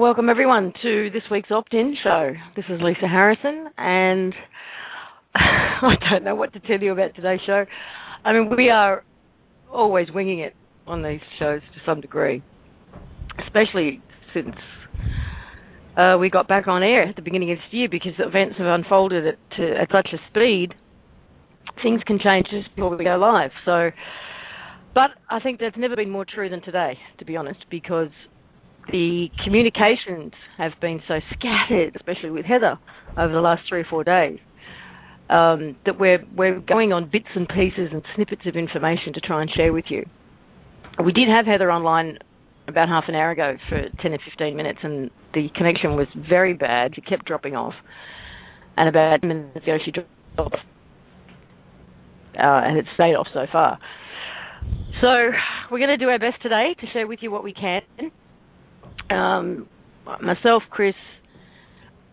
welcome everyone to this week's Opt-In show. This is Lisa Harrison, and I don't know what to tell you about today's show. I mean, we are always winging it on these shows to some degree, especially since we got back on air at the beginning of this year, because events have unfolded at such a speed, things can change just before we go live. So, but I think that's never been more true than today, to be honest, because the communications have been so scattered, especially with Heather, over the last 3 or 4 days, that we're going on bits and pieces and snippets of information to try and share with you. We did have Heather online about half an hour ago for 10 or 15 minutes, and the connection was very bad. She kept dropping off. And about 10 minutes ago, she dropped off. And it's stayed off so far. So we're going to do our best today to share with you what we can. Myself, Chris,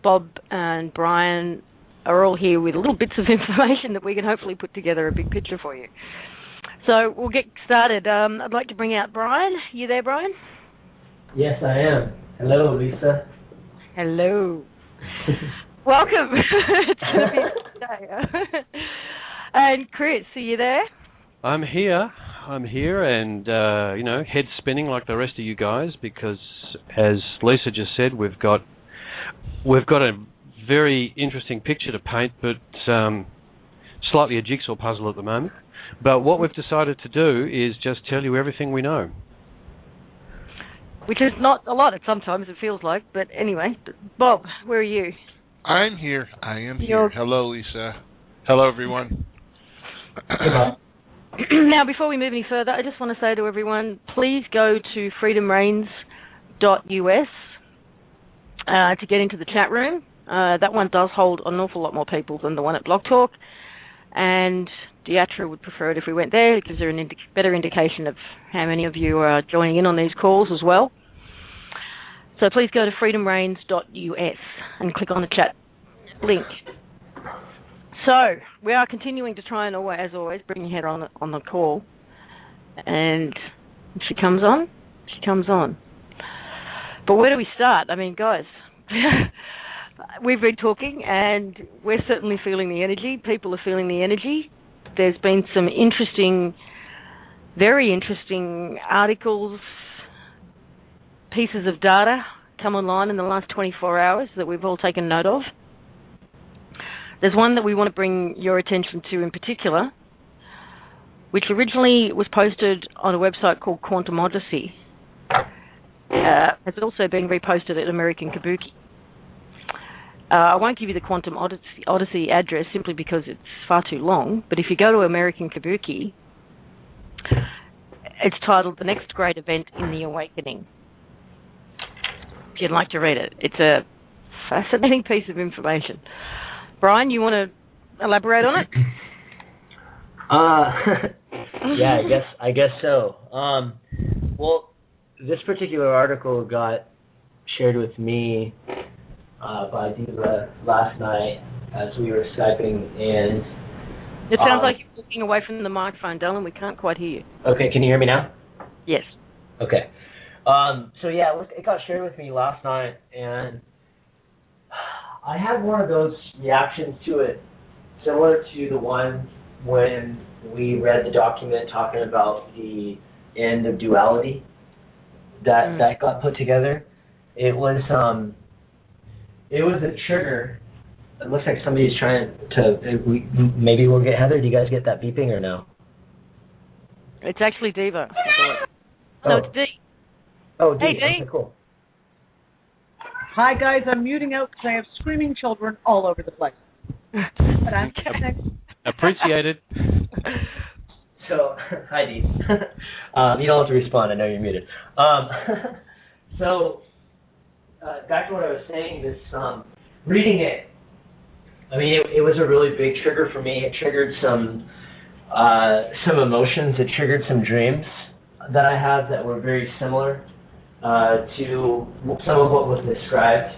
Bob, and Brian are all here with little bits of information that we can hopefully put together a big picture for you. So we'll get started. I'd like to bring out Brian. You there, Brian? Yes, I am. Hello, Lisa. Hello. Welcome. It's going to be a day. And Chris, are you there? I'm here, and head spinning like the rest of you guys, because as Lisa just said, we've got a very interesting picture to paint, but slightly a jigsaw puzzle at the moment. But what we've decided to do is just tell you everything we know. Which is not a lot. Sometimes it feels like, but anyway. Bob, where are you? I'm here. I am here. Hello, Lisa. Hello, everyone. Now, before we move any further, I just want to say to everyone, please go to freedomreigns.us to get into the chat room. That one does hold an awful lot more people than the one at Blog Talk, and Deatra would prefer it if we went there. It gives her a better indication of how many of you are joining in on these calls as well. So please go to freedomreigns.us and click on the chat link. So we are continuing to try and, as always, bring Heather on the call. And if she comes on, she comes on. But where do we start? I mean, guys, we've been talking, and we're certainly feeling the energy. People are feeling the energy. There's been some very interesting articles, pieces of data come online in the last 24 hours that we've all taken note of. There's one that we want to bring your attention to in particular, which originally was posted on a website called Quantum Odyssey. It's also been reposted at American Kabuki. I won't give you the Quantum Odyssey address simply because it's far too long, but if you go to American Kabuki, it's titled The Next Great Event in the Awakening. If you'd like to read it. It's a fascinating piece of information. Brian, you want to elaborate on it? Yeah, I guess so. Well, this particular article got shared with me by Deborah last night as we were Skyping, and it sounds like you're looking away from the microphone, Dylan. We can't quite hear you. Okay, can you hear me now? Yes. Okay. So yeah, it got shared with me last night, and I had one of those reactions to it, similar to the one when we read the document talking about the end of duality that got put together. It was a trigger. It looks like somebody's trying to. Maybe we'll get Heather. Do you guys get that beeping or no? It's actually Diva. No, it's Dee. Oh, Dee. Hey, Dee. Okay, cool. Hi, guys. I'm muting out because I have screaming children all over the place. But I'm appreciated. So, hi, Dee. You don't have to respond. I know you're muted. So, back to what I was saying, this reading it, I mean, it was a really big trigger for me. It triggered some emotions. It triggered some dreams that I have that were very similar to some of what was described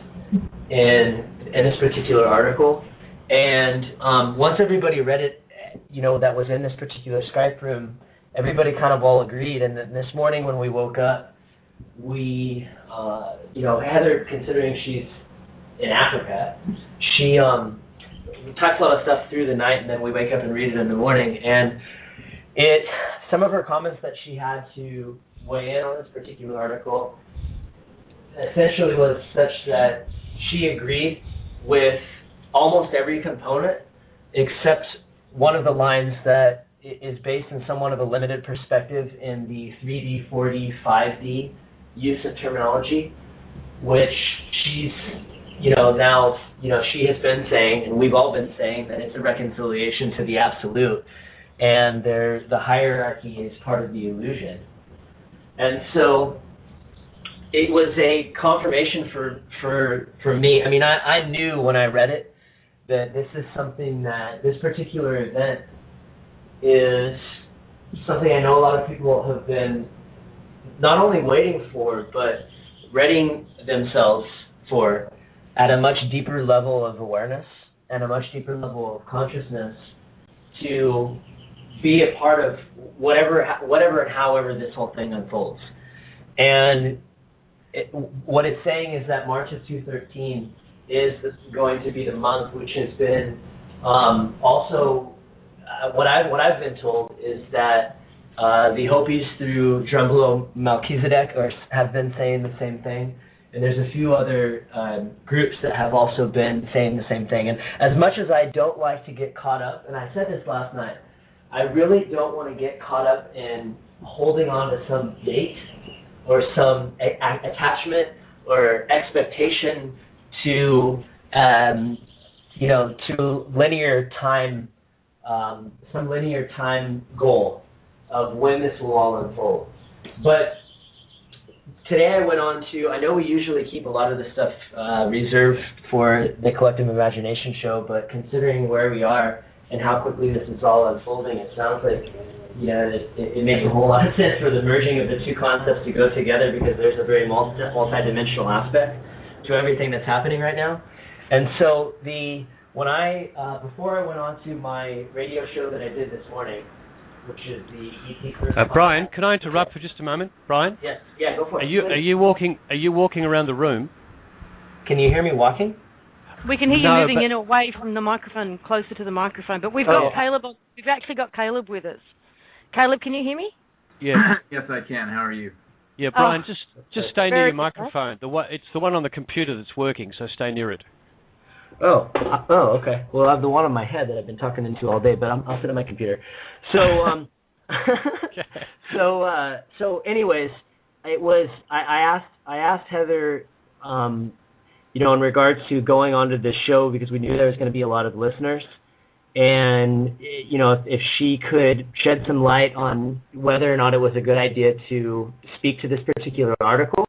in this particular article. And once everybody read it, that was in this particular Skype room, everybody kind of all agreed. And then this morning when we woke up, we, Heather, considering she's in Africa, she types a lot of stuff through the night, and then we wake up and read it in the morning. And some of her comments that she had to weigh in on this particular article essentially was such that she agreed with almost every component except one of the lines that is based in somewhat of a limited perspective in the 3D, 4D, 5D use of terminology, which she's, now, she has been saying, and we've all been saying, that it's a reconciliation to the absolute, and the hierarchy is part of the illusion. And so it was a confirmation for me. I mean, I knew when I read it that this is something that, this particular event is something I know a lot of people have been not only waiting for, but readying themselves for at a much deeper level of awareness and a much deeper level of consciousness to be a part of whatever and however this whole thing unfolds. And what it's saying is that March of 2013 is going to be the month which has been also what I've been told is that the Hopis through Drumbulo Melchizedek have been saying the same thing, and there's a few other groups that have also been saying the same thing. And as much as I don't like to get caught up, and I said this last night, I really don't want to get caught up in holding on to some date or some attachment or expectation to to linear time, some linear time goal of when this will all unfold. But today I went on to, I know we usually keep a lot of this stuff reserved for the Collective Imagination show, but considering where we are and how quickly this is all unfolding, it sounds like it makes a whole lot of sense for the merging of the two concepts to go together, because there's a very multi-dimensional aspect to everything that's happening right now. And so before I went on to my radio show that I did this morning, which is the ET Brian, can I interrupt for just a moment? Brian? Yes. Yeah, go for it. Are you walking around the room? Can you hear me walking? We can hear you moving in away from the microphone, closer to the microphone. But we've got Caleb. We've actually got Caleb with us. Caleb, can you hear me? Yeah. Yes, I can. How are you? Yeah, Brian, just stay near your microphone. It's the one on the computer that's working, so stay near it. Oh, okay. Well, I have the one on my head that I've been talking into all day, but I'll sit at my computer. So, so anyways, it was I asked Heather, in regards to going onto this show, because we knew there was going to be a lot of listeners, and if she could shed some light on whether or not it was a good idea to speak to this particular article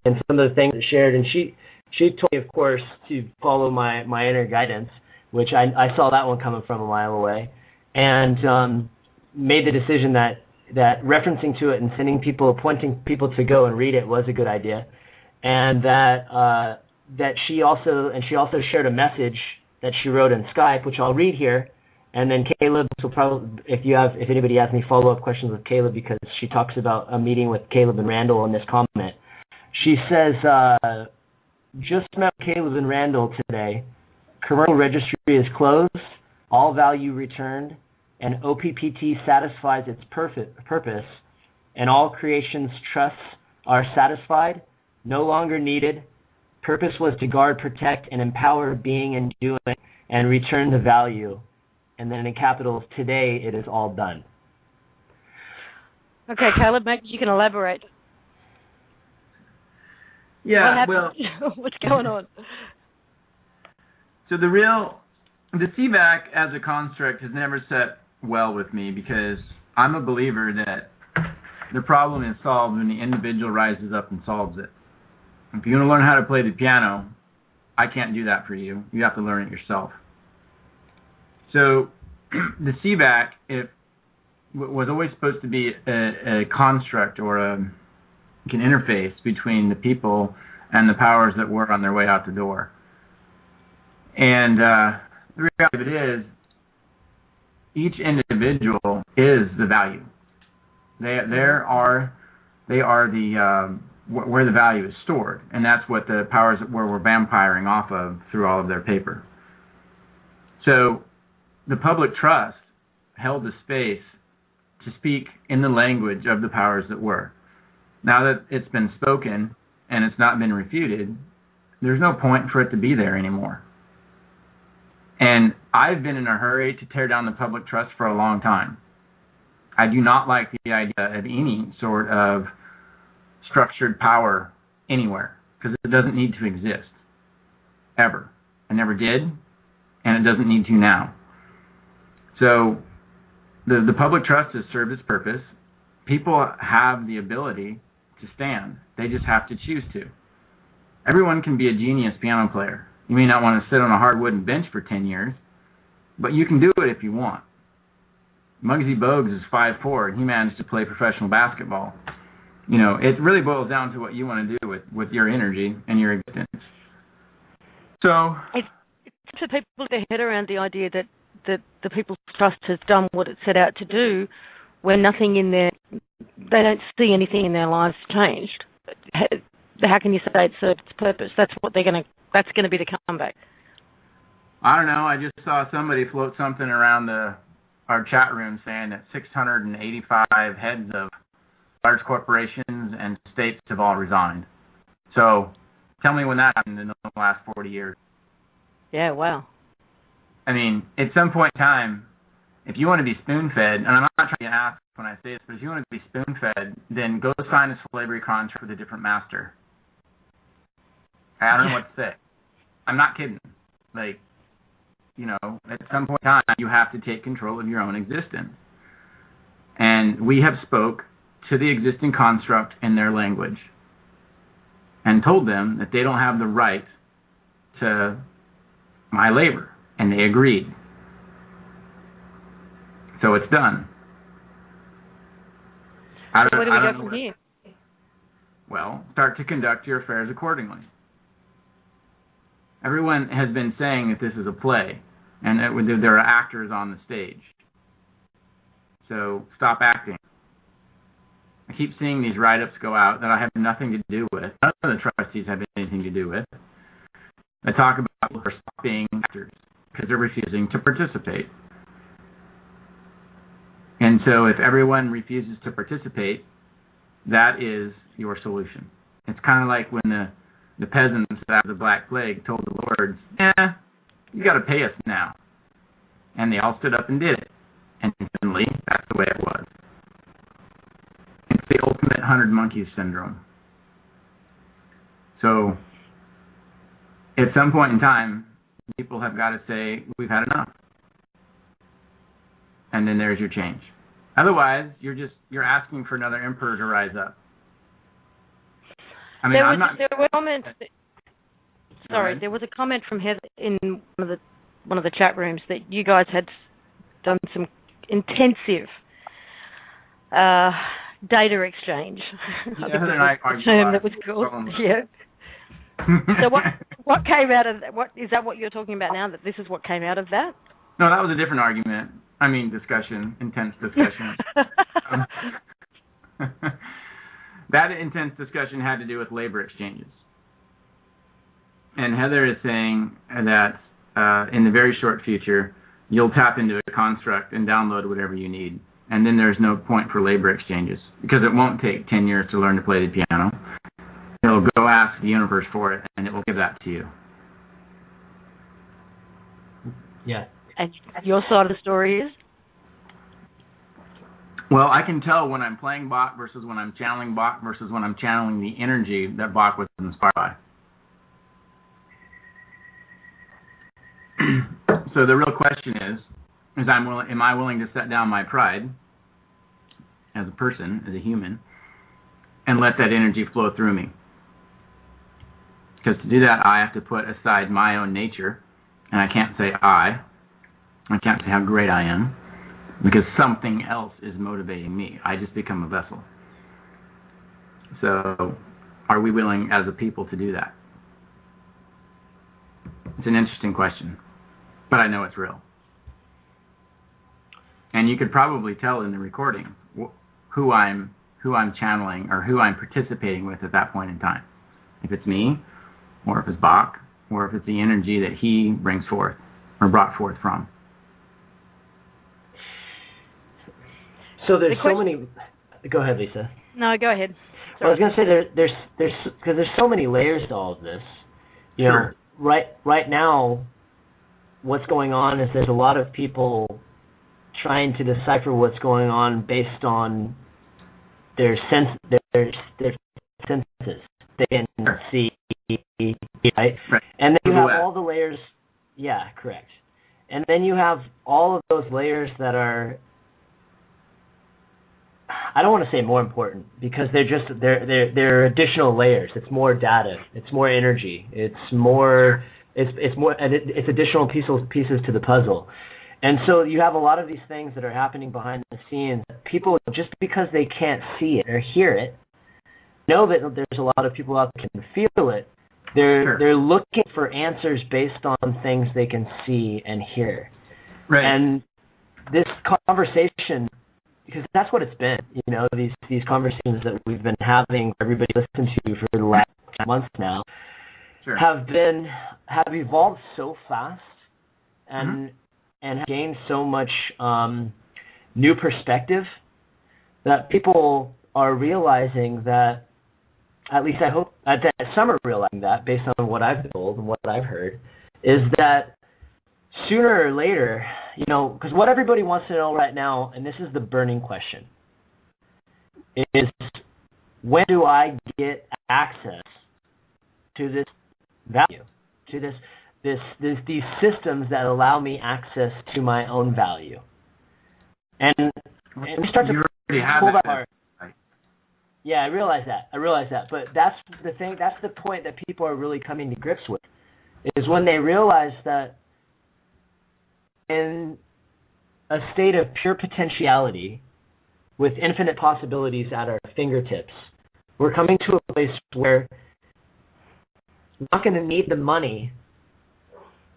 and some of the things it shared, and she told me, of course, to follow my inner guidance, which I saw that one coming from a mile away, and made the decision that referencing to it and pointing people to go and read it was a good idea, and that she also shared a message that she wrote in Skype, which I'll read here, and then Caleb will probably, if anybody has any follow-up questions with Caleb, because she talks about a meeting with Caleb and Randall in this comment. She says, just met Caleb and Randall today. Commercial registry is closed, all value returned, and OPPT satisfies its purpose, and all creation's trusts are satisfied, no longer needed. Purpose was to guard, protect, and empower being and doing, and return the value. And then in capitals, today it is all done. Okay, Caleb, maybe you can elaborate. Yeah, what's going on? So the CVAC as a construct has never set well with me, because I'm a believer that the problem is solved when the individual rises up and solves it. If you want to learn how to play the piano, I can't do that for you. You have to learn it yourself. So the CVAC was always supposed to be a construct or an interface between the people and the powers that were on their way out the door. And the reality of it is, each individual is the value. They are the where the value is stored, and that's what the powers that were vampiring off of through all of their paper. So the public trust held the space to speak in the language of the powers that were. Now that it's been spoken and it's not been refuted, there's no point for it to be there anymore. And I've been in a hurry to tear down the public trust for a long time. I do not like the idea of any sort of structured power anywhere, because it doesn't need to exist, ever. It never did, and it doesn't need to now. So the public trust has served its purpose. People have the ability to stand. They just have to choose to. Everyone can be a genius piano player. You may not want to sit on a hard wooden bench for 10 years, but you can do it if you want. Muggsy Bogues is 5'4", and he managed to play professional basketball. You know, it really boils down to what you want to do with your energy and your existence. So it's for people to get their head around the idea that the People's Trust has done what it set out to do, when nothing in their, they don't see anything in their lives changed. How can you say it served its purpose? That's going to be the comeback. I don't know. I just saw somebody float something around our chat room saying that 685 heads of large corporations and states have all resigned. So tell me when that happened in the last 40 years. Yeah, wow. I mean, at some point in time, if you want to be spoon-fed, and I'm not trying to ask when I say this, but if you want to be spoon-fed, then go sign a slavery contract with a different master. I don't know what to say. I'm not kidding. Like, you know, at some point in time, you have to take control of your own existence. And we have spoke to the existing construct in their language and told them that they don't have the right to my labor, and they agreed. So it's done. So where do we go from here? Well, start to conduct your affairs accordingly. Everyone has been saying that this is a play, and that there are actors on the stage. So stop acting. I keep seeing these write-ups go out that I have nothing to do with. None of the trustees have anything to do with. They talk about people being actors because they're refusing to participate. And so if everyone refuses to participate, that is your solution. It's kind of like when the peasants after the Black Plague told the lords, you got to pay us now. And they all stood up and did it. And suddenly, that's the way it was. It's the ultimate 100 monkeys syndrome. So, at some point in time, people have got to say, we've had enough. And then there's your change. Otherwise, you're asking for another emperor to rise up. I mean, there were comments. There was a comment from Heather in one of the chat rooms that you guys had done some intensive data exchange. Yeah, Heather and I argued term that was called. Yeah. So what came out of that? Is that what you're talking about now? That this is what came out of that? No, that was a different argument. I mean, discussion, intense discussion. That intense discussion had to do with labor exchanges. And Heather is saying that in the very short future, you'll tap into a construct and download whatever you need. And then there's no point for labor exchanges because it won't take 10 years to learn to play the piano. It'll go ask the universe for it, and it will give that to you. Yeah. And your side of the story is? Well, I can tell when I'm playing Bach versus when I'm channeling Bach versus when I'm channeling the energy that Bach was inspired by. So the real question is am I willing to set down my pride as a person, as a human, and let that energy flow through me? Because to do that, I have to put aside my own nature, and I can't say I can't say how great I am, because something else is motivating me. I just become a vessel. So, are we willing as a people to do that? It's an interesting question, but I know it's real. And you could probably tell in the recording who I'm who I'm channeling or who I'm participating with at that point in time. If it's me, or if it's Bach, or if it's the energy that he brings forth or brought forth from. So there's so many. Go ahead, Lisa. No, go ahead. Well, I was going to say there's so many layers to all of this. You know, right now, what's going on is there's a lot of people trying to decipher what's going on based on their senses. They can see, right? And then you have all the layers. Yeah, correct. And then you have all of those layers that are, I don't want to say more important, because they're additional layers. It's more data. It's more energy. It's additional pieces to the puzzle. And so you have a lot of these things that are happening behind the scenes. People, just because they can't see it or hear it, know that there's a lot of people out there that can feel it. They're looking for answers based on things they can see and hear. Right. And this conversation, because that's what it's been, you know, these conversations that we've been having, everybody listen to for the last months now, have evolved so fast and have gained so much new perspective that people are realizing that, at least I hope that some are realizing that, based on what I've been told and what I've heard, is that sooner or later, you know, because what everybody wants to know right now, and this is the burning question, is when do I get access to this value, to these systems that allow me access to my own value? And we start to pull that apart. Yeah, I realize that. But that's the thing, that's the point that people are really coming to grips with, is when they realize that in a state of pure potentiality with infinite possibilities at our fingertips, we're coming to a place where we're not going to need the money,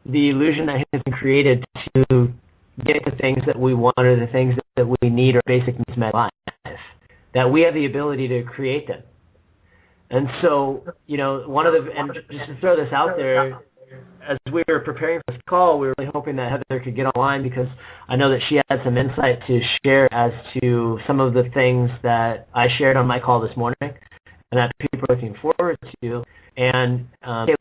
the illusion that has been created to get the things that we want or the things that we need or basic needs met in life. That we have the ability to create them. And so, you know, and just to throw this out there, as we were preparing for this call, we were really hoping that Heather could get online, because I know that she had some insight to share as to some of the things that I shared on my call this morning and that people are looking forward to. And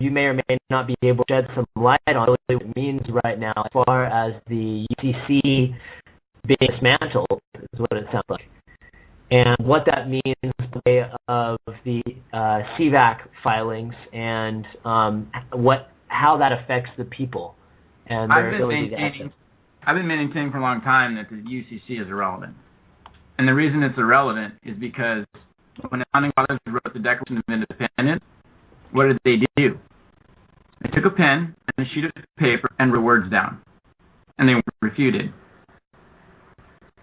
you may or may not be able to shed some light on what it means right now as far as the UCC being dismantled, is what it sounds like. And what that means in the way of the CVAC filings and how that affects the people and their ability to access. I've been maintaining for a long time that the UCC is irrelevant. And the reason it's irrelevant is because when the founding fathers wrote the Declaration of Independence, what did they do? They took a pen and a sheet of paper and wrote words down. And they were refuted.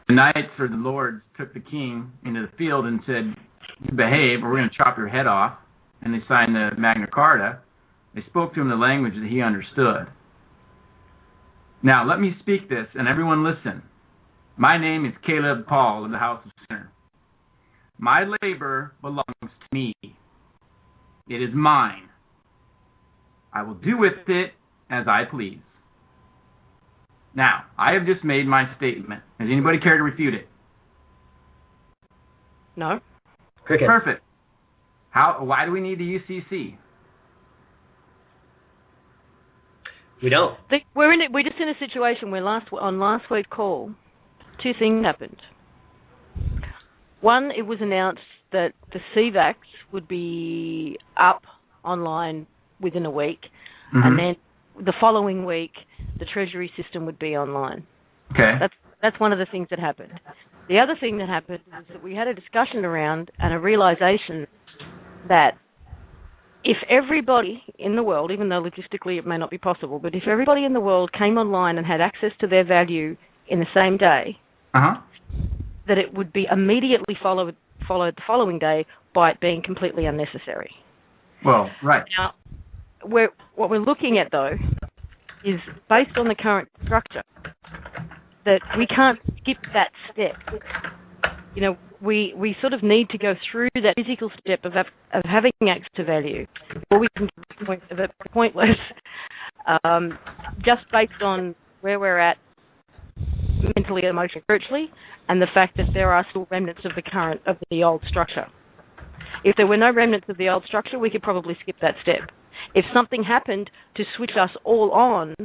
The knights or the lords took the king into the field and said, "You behave, or we're going to chop your head off." And they signed the Magna Carta. They spoke to him the language that he understood. Now, let me speak this, and everyone listen. My name is Caleb Paul of the House of Sinner. My labor belongs to me. It is mine. I will do with it as I please. Now, I have just made my statement. Does anybody care to refute it? No. Cricket. Perfect. Why do we need the UCC? We don't. We're just in a situation where on last week's call, two things happened. One, it was announced that the CVACs would be up online within a week, and then the following week, the Treasury system would be online. Okay. That's one of the things that happened. The other thing that happened was that we had a discussion around and a realization that if everybody in the world, even though logistically it may not be possible, but if everybody in the world came online and had access to their value in the same day, that it would be immediately followed the following day by it being completely unnecessary. Well, right. Now, what we're looking at, though, is based on the current structure, that we can't skip that step. You know, we sort of need to go through that physical step of having access to value before we can get to the point of it pointless, just based on where we're at mentally, emotionally, spiritually, and the fact that there are still remnants of the old structure. If there were no remnants of the old structure, we could probably skip that step. If something happened to switch us all on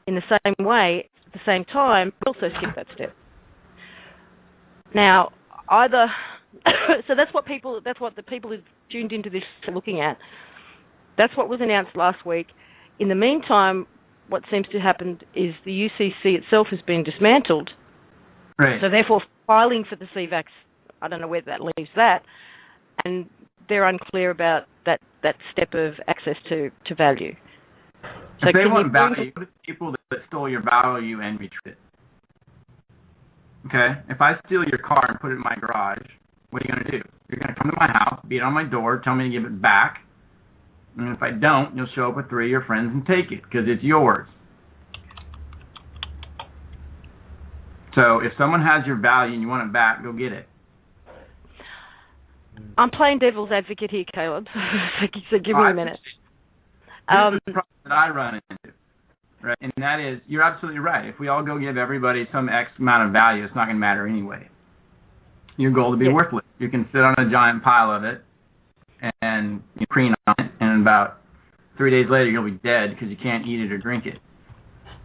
in the same way at the same time, we'll also skip that step. Now, so that's what the people who tuned into this are looking at. That's what was announced last week. In the meantime, what seems to happen is the UCC itself has been dismantled. Right. So therefore, filing for the CVACs, I don't know where that leaves that, and they're unclear about that step of access to value. So if they want value, what are the people that stole your value and retrieve it? Okay? If I steal your car and put it in my garage, what are you going to do? You're going to come to my house, beat on my door, tell me to give it back, and if I don't, you'll show up with 3 of your friends and take it, because it's yours. So if someone has your value and you want it back, go get it. I'm playing devil's advocate here, Caleb, so give me a minute. Here's the problem that I run into, right? And that is, you're absolutely right. If we all go give everybody some X amount of value, it's not going to matter anyway. Your goal to be worthless. You can sit on a giant pile of it and you preen on it, and about 3 days later you'll be dead because you can't eat it or drink it.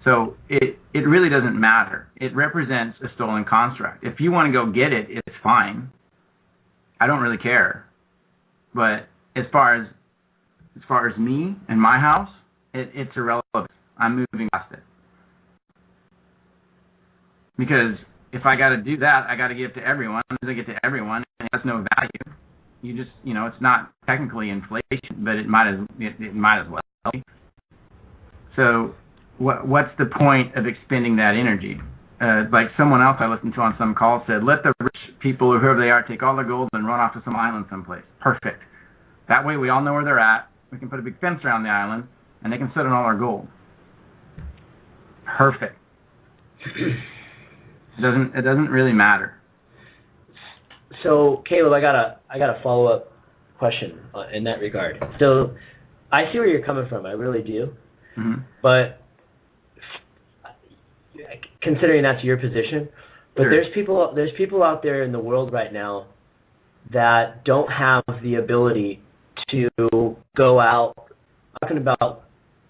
So it really doesn't matter. It represents a stolen construct. If you want to go get it, it's fine. I don't really care. But as far as me and my house, it's irrelevant. I'm moving past it. Because if I got to do that, I got to give it to everyone. As I get to everyone, it has no value. You just, it's not technically inflation, but it might as well be. So what's the point of expending that energy? Like someone else I listened to on some call said, let the rich people or whoever they are take all their gold and run off to some island someplace. Perfect. That way we all know where they're at. We can put a big fence around the island, and they can sit on all our gold. Perfect. It doesn't really matter. So, Caleb, I got a follow-up question in that regard. So, I see where you're coming from. I really do. Mm-hmm. But considering that's your position, but sure. there's people out there in the world right now that don't have the ability to go out, talking about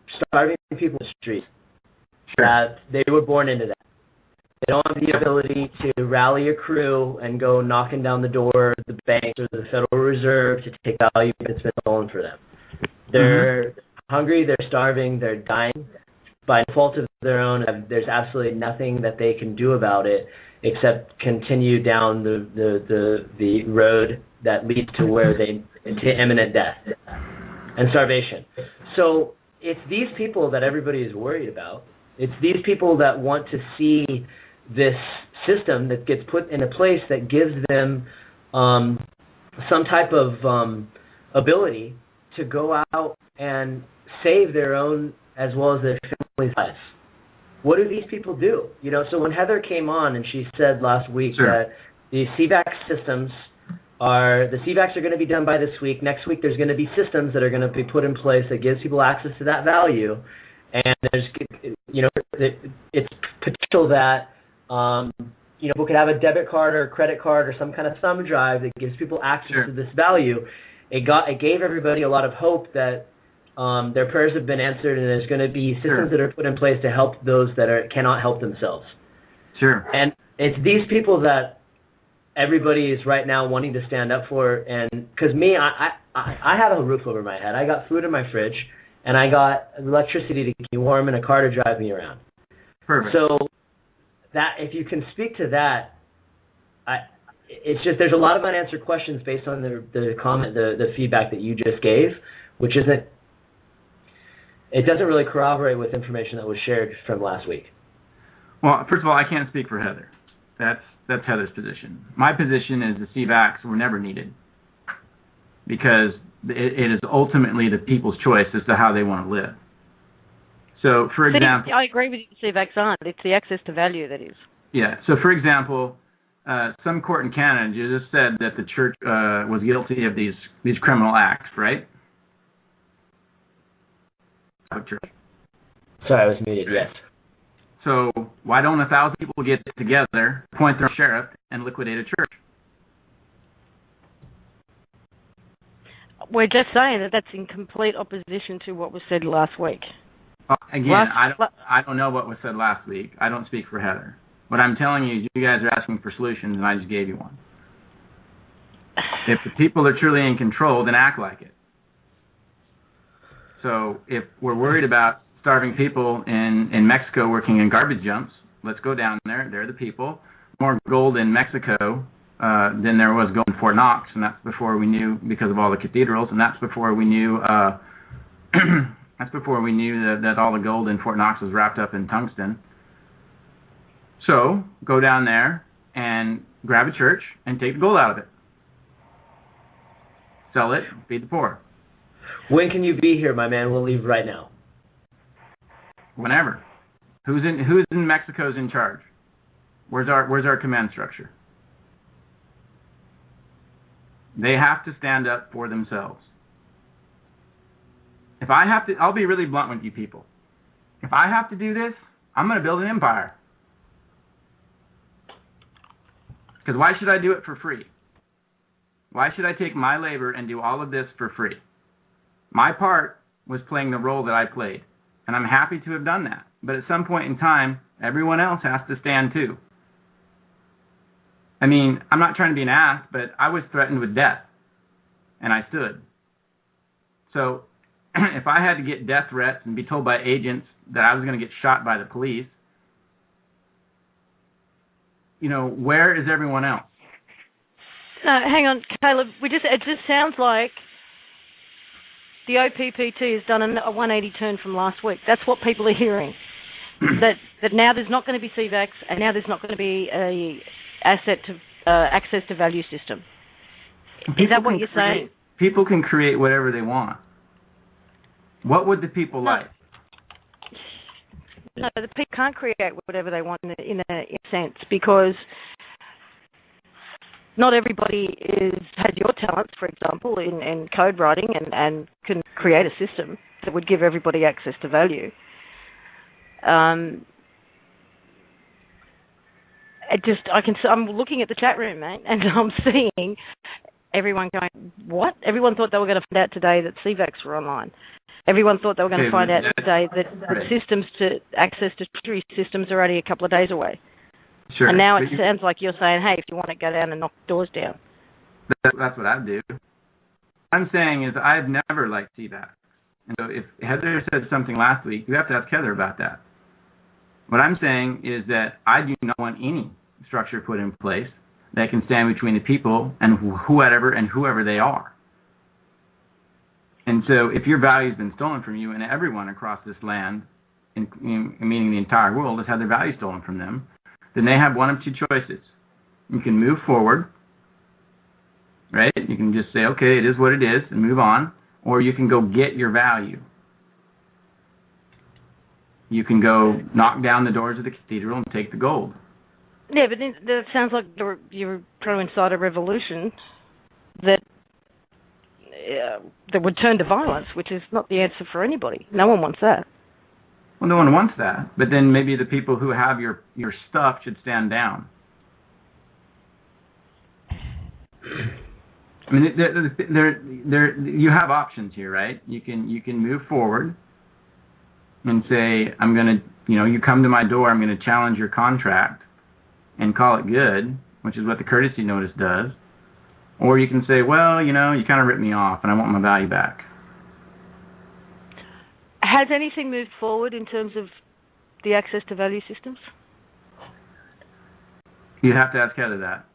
starving people in the streets. Sure. That they were born into that. They don't have the ability to rally a crew and go knocking down the door of the banks or the Federal Reserve to take value that's been stolen for them. They're hungry, they're starving, they're dying by fault of their own. There's absolutely nothing that they can do about it except continue down the road that leads to imminent death and starvation. So it's these people that everybody is worried about. It's these people that want to see this system that gets put into place that gives them some type of ability to go out and save their own as well as their family's lives. What do these people do? So when Heather came on and she said last week that the CVAC systems the CVACs are going to be done by this week. Next week there's going to be systems that are going to be put in place that gives people access to that value. And there's, it's potential that, people could have a debit card or a credit card or some kind of thumb drive that gives people access to this value. It gave everybody a lot of hope that their prayers have been answered, and there's going to be systems that are put in place to help those that cannot help themselves. Sure. And it's these people that everybody is right now wanting to stand up for. And because me, I have a roof over my head. I got food in my fridge. And I got electricity to keep me warm and a car to drive me around. Perfect. So that if you can speak to that, it's just there's a lot of unanswered questions based on the comment, the feedback that you just gave, which doesn't really corroborate with information that was shared from last week. Well, first of all, I can't speak for Heather. That's Heather's position. My position is the CVACs were never needed because it is ultimately the people's choice as to how they want to live. So, for example... I agree with you, CVACs aren't. It's the access to value that is. Yeah. So, for example, some court in Canada just said that the church was guilty of these criminal acts, right? Sorry, I was muted. Yes. So why don't 1,000 people get together, appoint their sheriff, and liquidate a church? We're just saying that that's in complete opposition to what was said last week. Again, I don't know what was said last week. I don't speak for Heather. What I'm telling you is you guys are asking for solutions, and I just gave you one. If the people are truly in control, then act like it. So if we're worried about starving people in Mexico working in garbage dumps, let's go down there. They're the people. More gold in Mexico than there was gold in Fort Knox, and that's before we knew, because of all the cathedrals, and that's before we knew that all the gold in Fort Knox was wrapped up in tungsten. So go down there and grab a church and take the gold out of it. Sell it, feed the poor. When can you be here, my man? We'll leave right now. Whenever. Who's in Mexico's in charge? Where's our command structure? They have to stand up for themselves. If I have to, I'll be really blunt with you people. If I have to do this, I'm going to build an empire. Because why should I do it for free? Why should I take my labor and do all of this for free? My part was playing the role that I played, and I'm happy to have done that. But at some point in time, everyone else has to stand too. I mean, I'm not trying to be an ass, but I was threatened with death, and I stood. So if I had to get death threats and be told by agents that I was going to get shot by the police, where is everyone else? Hang on, Caleb. It just sounds like the OPPT has done a 180 turn from last week. That's what people are hearing. that now there's not going to be CVAX, and now there's not going to be a access to value system. Is that what you're saying? People can create whatever they want. What would the people like? No, the people can't create whatever they want in a sense, because not everybody has your talents, for example, in code writing and can create a system that would give everybody access to value. I'm looking at the chat room, mate, and I'm seeing everyone going, what? Everyone thought they were going to find out today that CVAX were online. Everyone thought they were going to find out today that systems to access to treasury systems are only a couple of days away. Sure. And now it sounds like you're saying, hey, if you want to go down and knock doors down. That's what I'd do. What I'm saying is I've never liked CVAX. And so if Heather said something last week, you have to ask Heather about that. What I'm saying is that I do not want any structure put in place that can stand between the people and whoever they are. And so if your value has been stolen from you, and everyone across this land, meaning the entire world, has had their value stolen from them, then they have one of two choices. You can move forward, right? You can just say, okay, it is what it is, and move on. Or you can go get your value. You can go knock down the doors of the cathedral and take the gold. Yeah, but that sounds like you're trying to incite a revolution that would turn to violence, which is not the answer for anybody. No one wants that. Well, no one wants that. But then maybe the people who have your stuff should stand down. I mean, you have options here, right? You can move forward and say, I'm going to, you come to my door, I'm going to challenge your contract and call it good, which is what the courtesy notice does. Or you can say, well, you kind of ripped me off and I want my value back. Has anything moved forward in terms of the access to value systems? You'd have to ask Heather that.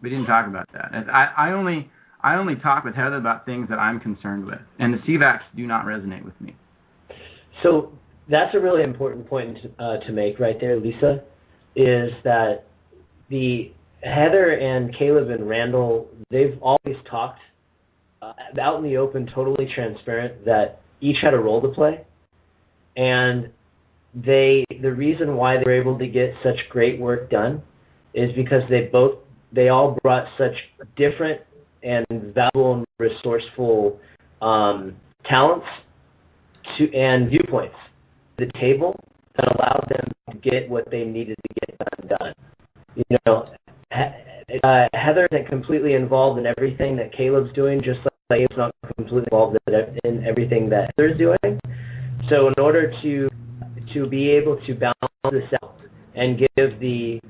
We didn't talk about that. I only talk with Heather about things that I'm concerned with, and the CVAX do not resonate with me. So that's a really important point to make right there, Lisa, is that the Heather and Caleb and Randall, they've always talked out in the open, totally transparent, that each had a role to play. And the reason why they were able to get such great work done is because they both they all brought such different and valuable and resourceful talents and viewpoints to the table that allowed them to get what they needed to get done. You know, Heather isn't completely involved in everything that Caleb's doing, just like Caleb's not completely involved in everything that Heather's doing. So in order to be able to balance this out and give the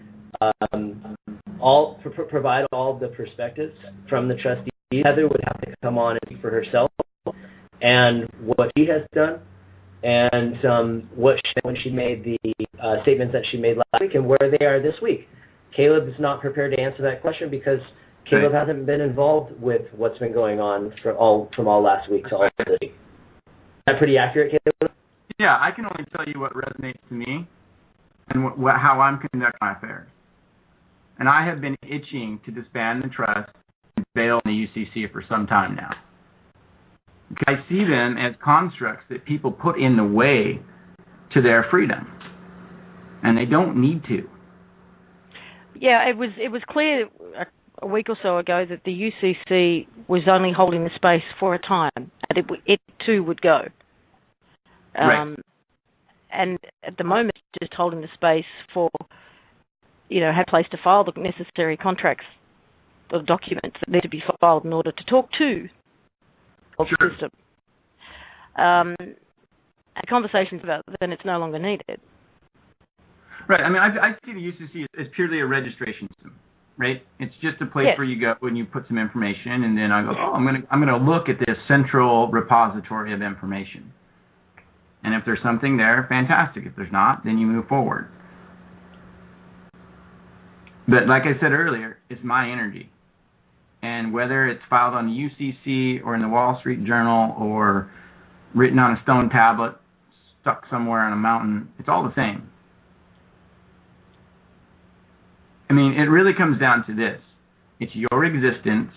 provide all the perspectives from the trustees, Heather would have to come on and speak for herself and what she has done, and when she made the statements that she made last week and where they are this week. Caleb is not prepared to answer that question because Caleb hasn't been involved with what's been going on from all last week to all this week. Is that pretty accurate, Caleb? Yeah, I can only tell you what resonates to me and how I'm conducting my affairs. And I have been itching to disband the trust and bail in the UCC for some time now. I see them as constructs that people put in the way to their freedom, and they don't need to. Yeah, it was clear a week or so ago that the UCC was only holding the space for a time, and it too would go. Right. And at the moment, just holding the space for, have a place to file the necessary contracts or documents that need to be filed in order to talk to the system. And conversations about then it's no longer needed. Right. I mean, I see the UCC as purely a registration system, right? It's just a place where you go when you put some information, and then I go, I'm gonna look at this central repository of information. And if there's something there, fantastic. If there's not, then you move forward. But like I said earlier, it's my energy. And whether it's filed on the UCC or in the Wall Street Journal or written on a stone tablet, stuck somewhere on a mountain, it's all the same. I mean, it really comes down to this. It's your existence.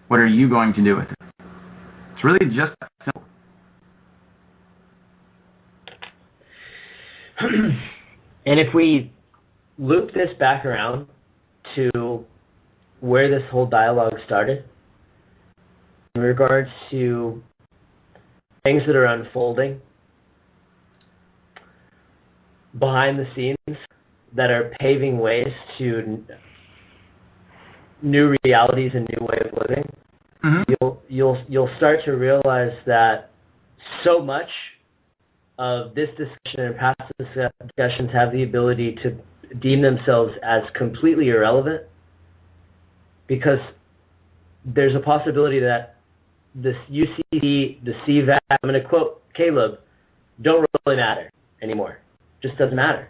What are you going to do with it? It's really just that simple. And if we loop this back around to where this whole dialogue started, in regards to things that are unfolding behind the scenes that are paving ways to new realities and new way of living, you'll start to realize that so much of this discussion and past discussions have the ability to deem themselves as completely irrelevant, because there's a possibility that this UCD, the CVAC, I'm going to quote Caleb, don't really matter anymore. Just doesn't matter.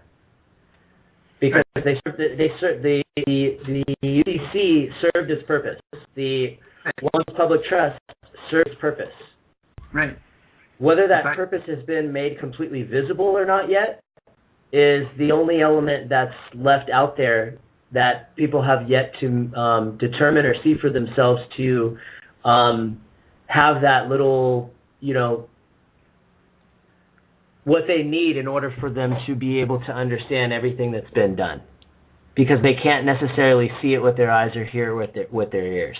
Because the UCC served its purpose. The One Public Trust served its purpose. Right. Whether that purpose has been made completely visible or not yet is the only element that's left out there that people have yet to determine or see for themselves to have that little, what they need in order for them to be able to understand everything that's been done. Because they can't necessarily see it with their eyes or hear it with their ears.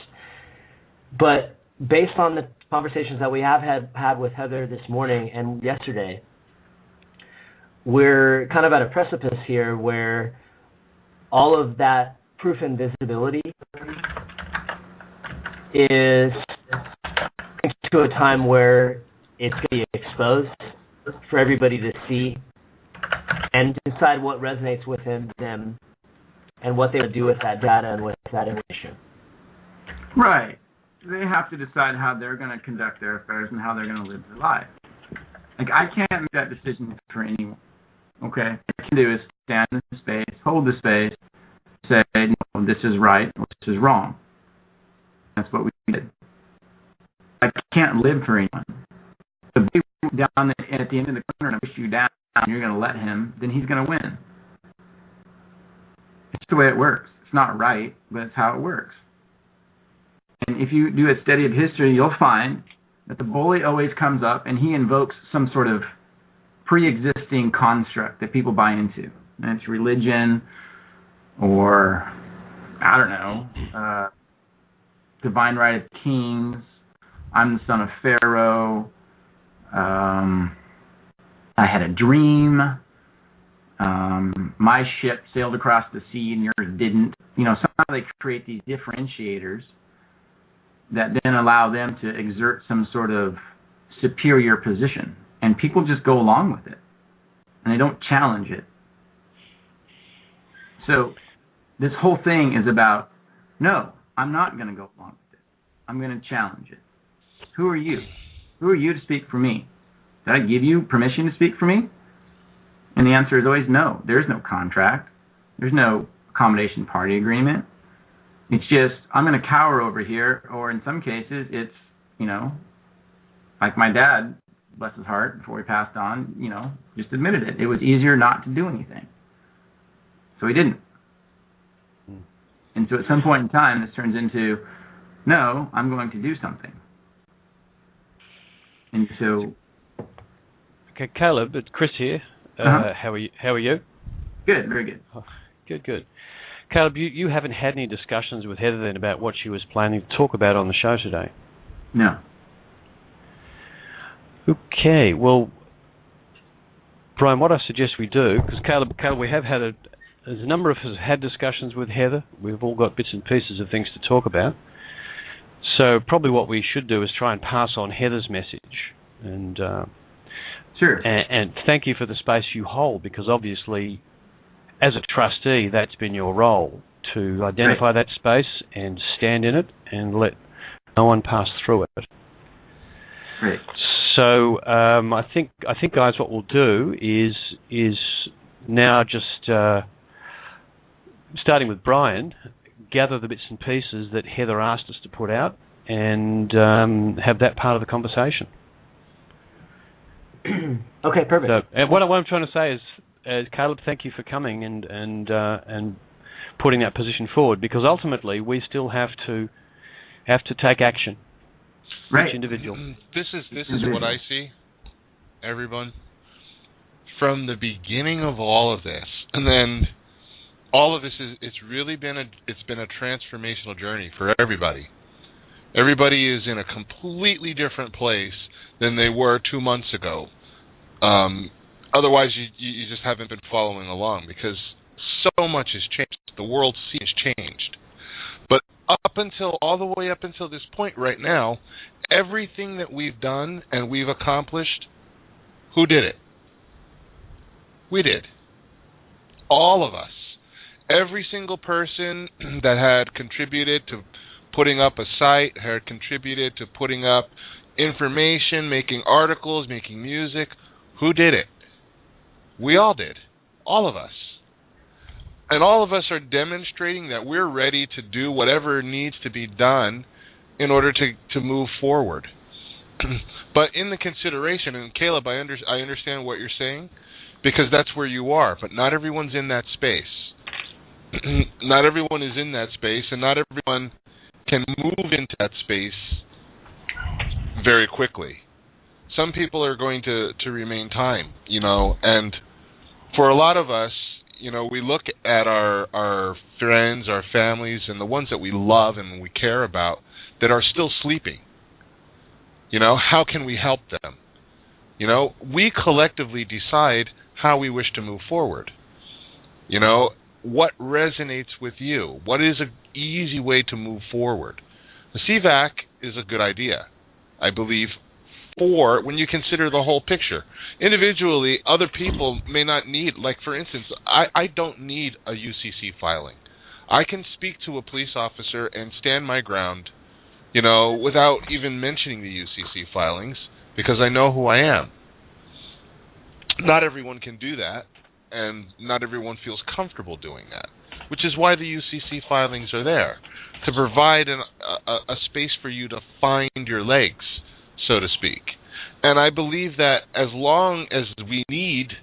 But based on the conversations that we have had with Heather this morning and yesterday, we're kind of at a precipice here where all of that proof and visibility is to a time where it's going to be exposed for everybody to see and decide what resonates with them and what they would do with that data and with that information. Right. They have to decide how they're going to conduct their affairs and how they're going to live their life. Like, I can't make that decision for anyone. Okay? What I can do is stand in the space, hold the space, say, no, this is right, or this is wrong. That's what we did. I can't live for anyone. If we down at the end of the corner and push you down and you're going to let him, then he's going to win. It's the way it works. It's not right, but it's how it works. And if you do a study of history, you'll find that the bully always comes up and he invokes some sort of pre-existing construct that people buy into. And it's religion or, I don't know, divine right of kings. I'm the son of Pharaoh. I had a dream. My ship sailed across the sea and yours didn't. Somehow they create these differentiators that then allow them to exert some sort of superior position. And people just go along with it. And they don't challenge it. So this whole thing is about, no, I'm not going to go along with it. I'm going to challenge it. Who are you? Who are you to speak for me? Did I give you permission to speak for me? And the answer is always no. There's no contract. There's no accommodation party agreement. It's just, I'm going to cower over here, or in some cases, it's, like my dad, bless his heart, before he passed on, just admitted it. It was easier not to do anything. So he didn't. And so at some point in time, this turns into, no, I'm going to do something. And so... Okay, Caleb, it's Chris here. How are you? Good, very good. Oh, good. Caleb, you haven't had any discussions with Heather then about what she was planning to talk about on the show today? No. Okay, well, Brian, what I suggest we do, because Caleb, we have had there's a number of us have had discussions with Heather. We've all got bits and pieces of things to talk about. So probably what we should do is try and pass on Heather's message. And sure. And thank you for the space you hold, because obviously, as a trustee, that's been your role, to identify that space and stand in it and let no one pass through it. Right. So I think, guys, what we'll do is now just starting with Brian, gather the bits and pieces that Heather asked us to put out and have that part of the conversation. Okay, perfect. So, and what I'm trying to say is, Caleb, thank you for coming and putting that position forward, because ultimately we still have to take action. Right. Each individual. This is what I see, everyone, from the beginning of all of this, and then all of this it's been a transformational journey for everybody. Everybody is in a completely different place than they were 2 months ago. Otherwise, you just haven't been following along, because so much has changed. The world scene has changed. But all the way up until this point right now, everything that we've done and we've accomplished, who did it? We did. All of us. Every single person that had contributed to putting up a site, had contributed to putting up information, making articles, making music, who did it? We all did. All of us. And all of us are demonstrating that we're ready to do whatever needs to be done in order to move forward. But in the consideration, and Caleb, I understand what you're saying, because that's where you are, but not everyone's in that space. Not everyone is in that space, and not everyone can move into that space very quickly. Some people are going to remain time, and for a lot of us, we look at our friends, our families, and the ones that we love and we care about that are still sleeping. How can we help them? We collectively decide how we wish to move forward. What resonates with you? What is an easy way to move forward? The CVAC is a good idea, I believe, for when you consider the whole picture. Individually, other people may not need, like for instance, I don't need a UCC filing. I can speak to a police officer and stand my ground, without even mentioning the UCC filings, because I know who I am. Not everyone can do that, and not everyone feels comfortable doing that, which is why the UCC filings are there, to provide a space for you to find your legs, so to speak. And I believe that as long as we need,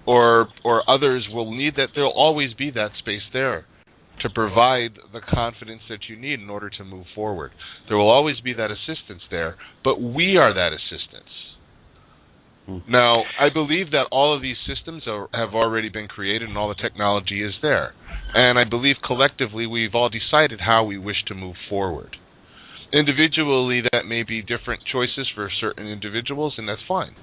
or others will need that, there'll always be that space there to provide the confidence that you need in order to move forward. There will always be that assistance there, but we are that assistance. Now, I believe that all of these systems have already been created and all the technology is there. And I believe collectively we've all decided how we wish to move forward. Individually, that may be different choices for certain individuals, and that's fine.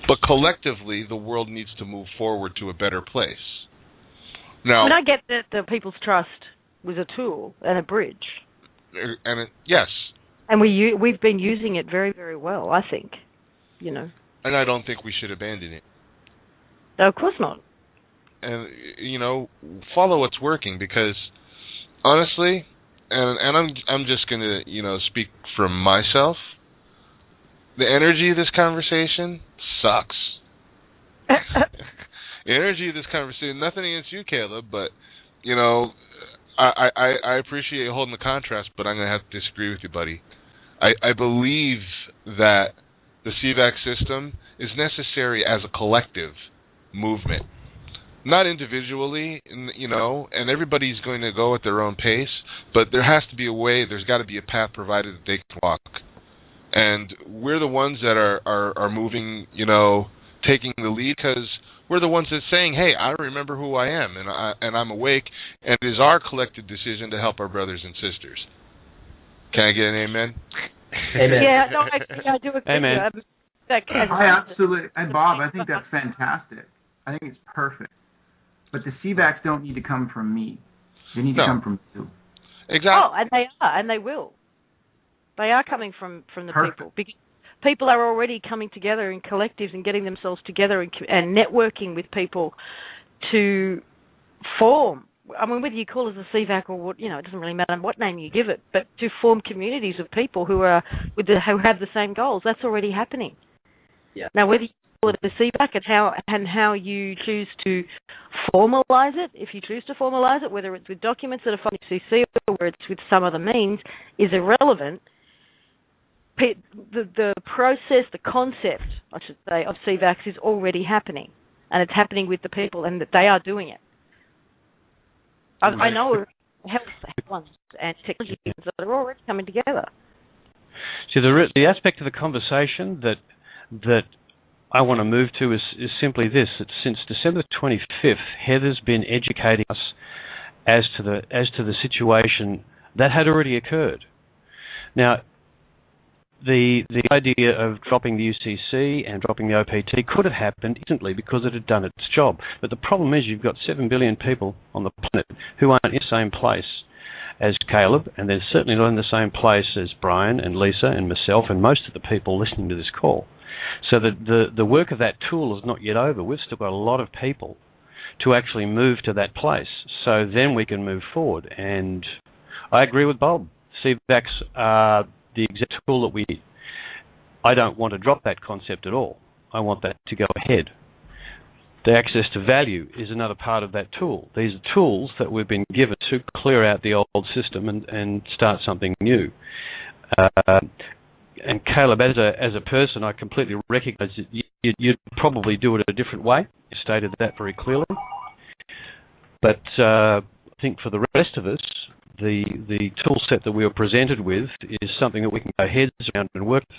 But collectively, the world needs to move forward to a better place. Now, I get that the people's trust was a tool and a bridge. Yes. And we've been using it very, very well, I think. And I don't think we should abandon it. No, of course not. And, follow what's working, because honestly, and I'm just going to, speak from myself, the energy of this conversation sucks. The energy of this conversation, nothing against you, Caleb, but, I appreciate you holding the contrast, but I'm going to have to disagree with you, buddy. I believe that the CVAC system is necessary as a collective movement, not individually, and everybody's going to go at their own pace, but there has to be a way, there's got to be a path provided that they can walk. And we're the ones that are moving, taking the lead, because we're the ones that's saying, hey, I remember who I am, and I'm awake, and it is our collective decision to help our brothers and sisters. Can I get an amen? Amen. Yeah, no, I do agree. Amen. I absolutely, and Bob, I think that's fantastic. I think it's perfect. But the CVACs don't need to come from me. They need to come from you. Exactly. Oh, and they are, and they will. They are coming from the people. Because people are already coming together in collectives and getting themselves together and networking with people to form. I mean, whether you call it a CVAC or what, it doesn't really matter what name you give it, but to form communities of people who have the same goals. That's already happening. Yeah. Now, whether you call it a CVAC and how you choose to formalize it, if you choose to formalize it, whether it's with documents that are from CC or whether it's with some other means, is irrelevant. The process, the concept, I should say, of CVACs is already happening, and it's happening with the people, and that they are doing it. I know health ones and technologies that are already coming together. See, the aspect of the conversation that I want to move to is simply this: that since December 25th, Heather's been educating us as to the situation that had already occurred. Now, the idea of dropping the UCC and dropping the OPT could have happened instantly because it had done its job. But the problem is you've got 7 billion people on the planet who aren't in the same place as Caleb, and they're certainly not in the same place as Brian and Lisa and myself and most of the people listening to this call. So the work of that tool is not yet over. We've still got a lot of people to actually move to that place. So then we can move forward. And I agree with Bob. CVACs are the exact tool that I don't want to drop that concept at all. I want that to go ahead. The access to value is another part of that tool. These are tools that we've been given to clear out the old system and start something new. And Caleb, as a person, I completely recognise that you'd probably do it a different way. You stated that very clearly. But I think for the rest of us, the tool set that we were presented with is something that we can go heads around and work with.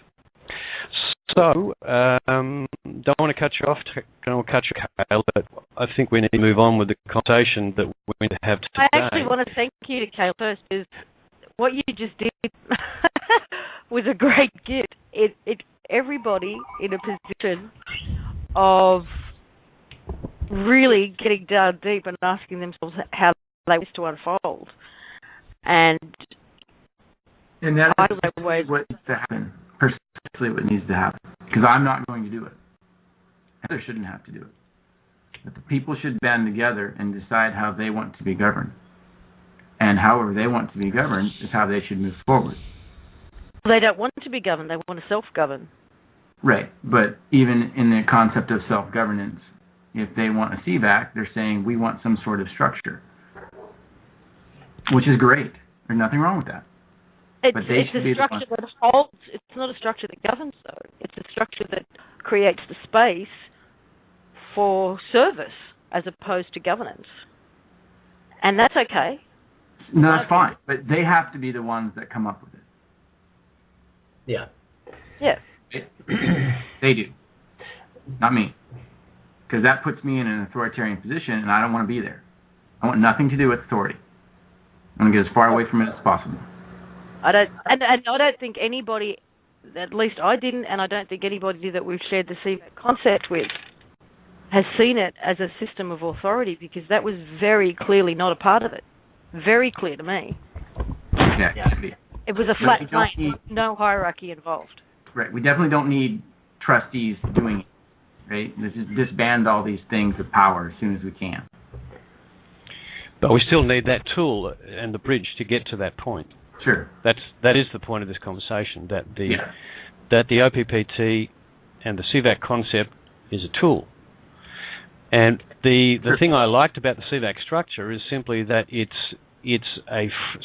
So, don't want to cut you off, don't want to cut you off, Caleb, but I think we need to move on with the conversation that we need to have today. I actually want to thank you to Caleb first, because what you just did was a great gift. Everybody in a position of really getting down deep and asking themselves how they wish to unfold. And that is what needs to happen. Precisely what needs to happen. Because I'm not going to do it. Heather shouldn't have to do it. But the people should band together and decide how they want to be governed. And however they want to be governed is how they should move forward. They don't want to be governed. They want to self-govern. Right. But even in the concept of self-governance, if they want a CVAC, they're saying we want some sort of structure. Which is great. There's nothing wrong with that. It's a structure that holds. It's not a structure that governs, though. It's a structure that creates the space for service as opposed to governance. And that's okay. No, that's fine. But they have to be the ones that come up with it. Yeah. Yeah. They do. not me. Because that puts me in an authoritarian position, and I don't want to be there. I want nothing to do with authority. I want to get as far away from it as possible. I don't think anybody, at least I didn't, and I don't think anybody that we've shared the CVAC concept with has seen it as a system of authority, because that was very clearly not a part of it. Very clear to me. Yeah. It was a flat plane, no hierarchy involved. Right. We definitely don't need trustees doing it. Right. Let's just disband all these things of power as soon as we can. But we still need that tool and the bridge to get to that point. Sure. That is the point of this conversation. That the OPPT and the CVAC concept is a tool. And the thing I liked about the CVAC structure is simply that it's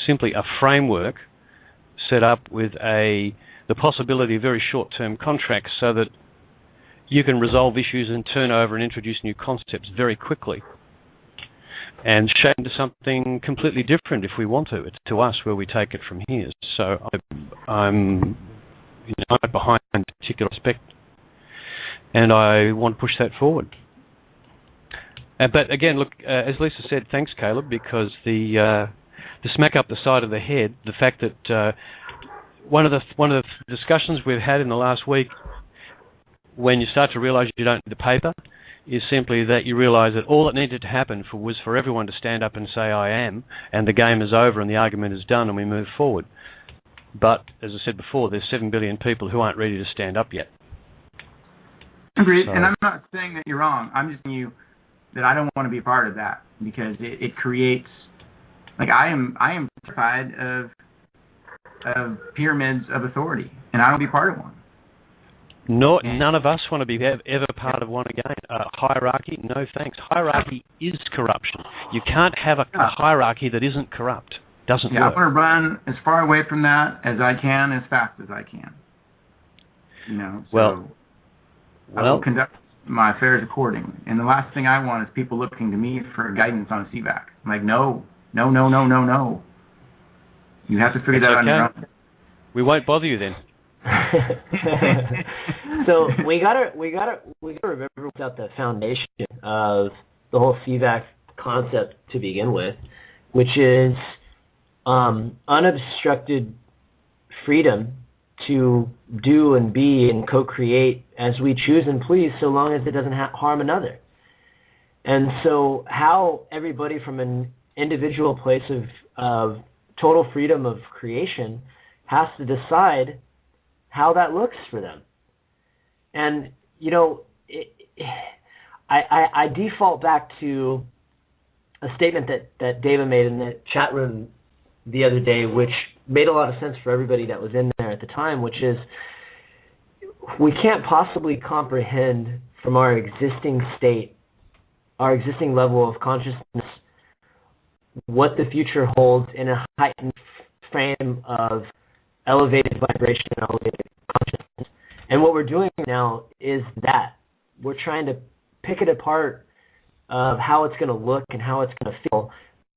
simply a framework set up with the possibility of very short-term contracts, so that you can resolve issues and turn over and introduce new concepts very quickly, and shape into something completely different if we want to. It's to us where we take it from here. So I'm behind a particular aspect, and I want to push that forward. But again, look, as Lisa said, thanks, Caleb, because the smack up the side of the head, the fact that one of the discussions we've had in the last week, when you start to realise you don't need the paper, is simply that you realise that all that needed to happen was for everyone to stand up and say I am, and the game is over and the argument is done and we move forward. But, as I said before, there's 7 billion people who aren't ready to stand up yet. Agreed, and I'm not saying that you're wrong. I'm just telling you that I don't want to be a part of that, because it creates, like, I am terrified of pyramids of authority, and I don't want to be part of one. None of us want to be ever part of one again. Hierarchy, no thanks. Hierarchy is corruption. You can't have a hierarchy that isn't corrupt. Doesn't work. I want to run as far away from that as I can, as fast as I can. I will conduct my affairs accordingly. And the last thing I want is people looking to me for guidance on a CVAC. I'm like, no. You have to figure that out on your own. We won't bother you then. So we gotta remember about the foundation of the whole CVAC concept to begin with, which is unobstructed freedom to do and be and co-create as we choose and please, so long as it doesn't harm another. And so how everybody from an individual place of total freedom of creation has to decide how that looks for them. And, I default back to a statement that David made in the chat room the other day, which made a lot of sense for everybody that was in there at the time, which is we can't possibly comprehend from our existing state, our existing level of consciousness, what the future holds in a heightened frame of elevated vibration and elevated consciousness. And what we're doing now is that. We're trying to pick it apart of how it's going to look and how it's going to feel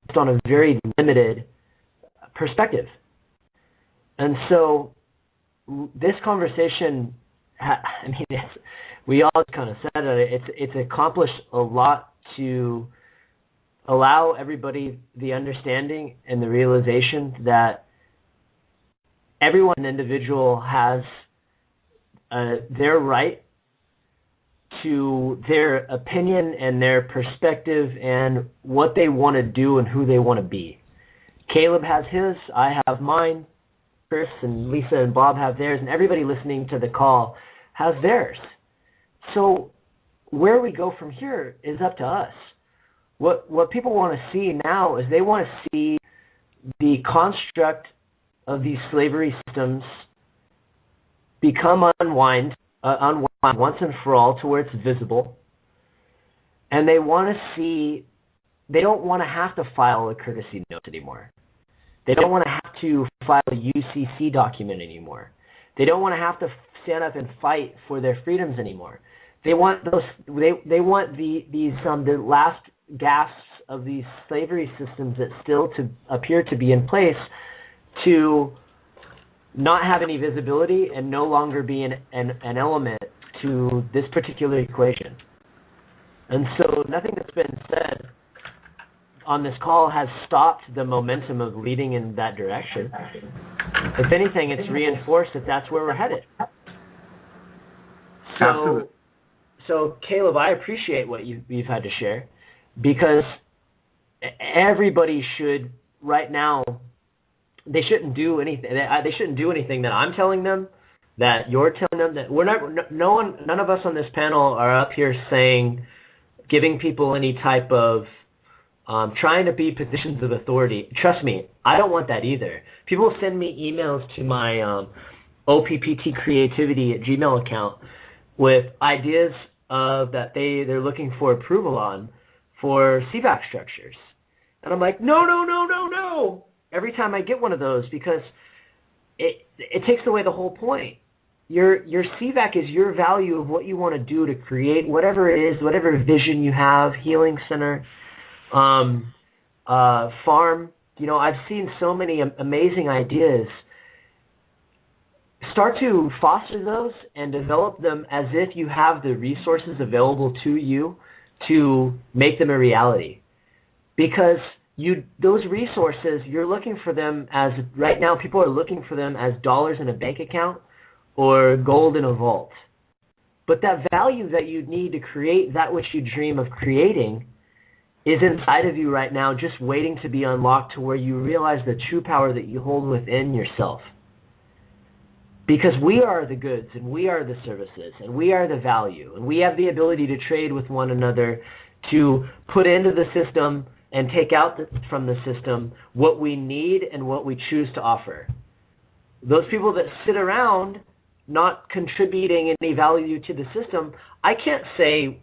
based on a very limited perspective. And so this conversation, we all kind of said it, it's accomplished a lot to allow everybody the understanding and the realization that everyone, an individual, has their right to their opinion and their perspective and what they want to do and who they want to be. Caleb has his, I have mine, Chris and Lisa and Bob have theirs, and everybody listening to the call has theirs. So where we go from here is up to us. What people want to see now is they want to see the construct of these slavery systems become unwind once and for all to where it's visible. And they want to see, they don't want to have to file a courtesy note anymore. They don't want to have to file a UCC document anymore. They don't want to have to stand up and fight for their freedoms anymore. They want those. They want the last gasps of these slavery systems that still appear to be in place to not have any visibility and no longer be an element to this particular equation. And so nothing that's been said on this call has stopped the momentum of leading in that direction. If anything, it's reinforced that that's where we're headed. So Caleb, I appreciate what you've had to share, because everybody should right now, they shouldn't do anything. They shouldn't do anything that I'm telling them, that you're telling them. That we're not. None of us on this panel are up here saying, giving people any type of trying to be positions of authority. Trust me, I don't want that either. People send me emails to my opptcreativity@gmail account with ideas that they're looking for approval on for CVAC structures. And I'm like, no. Every time I get one of those, because it takes away the whole point. Your CVAC is your value of what you want to do to create whatever it is, whatever vision you have, healing center, farm. You know, I've seen so many amazing ideas. Start to foster those and develop them as if you have the resources available to you to make them a reality. Because those resources, you're looking for them as, right now people are looking for them as dollars in a bank account or gold in a vault. But that value that you need to create that which you dream of creating is inside of you right now, just waiting to be unlocked to where you realize the true power that you hold within yourself. Because we are the goods, and we are the services, and we are the value, and we have the ability to trade with one another, to put into the system and take out from the system what we need and what we choose to offer. Those people that sit around not contributing any value to the system, I can't say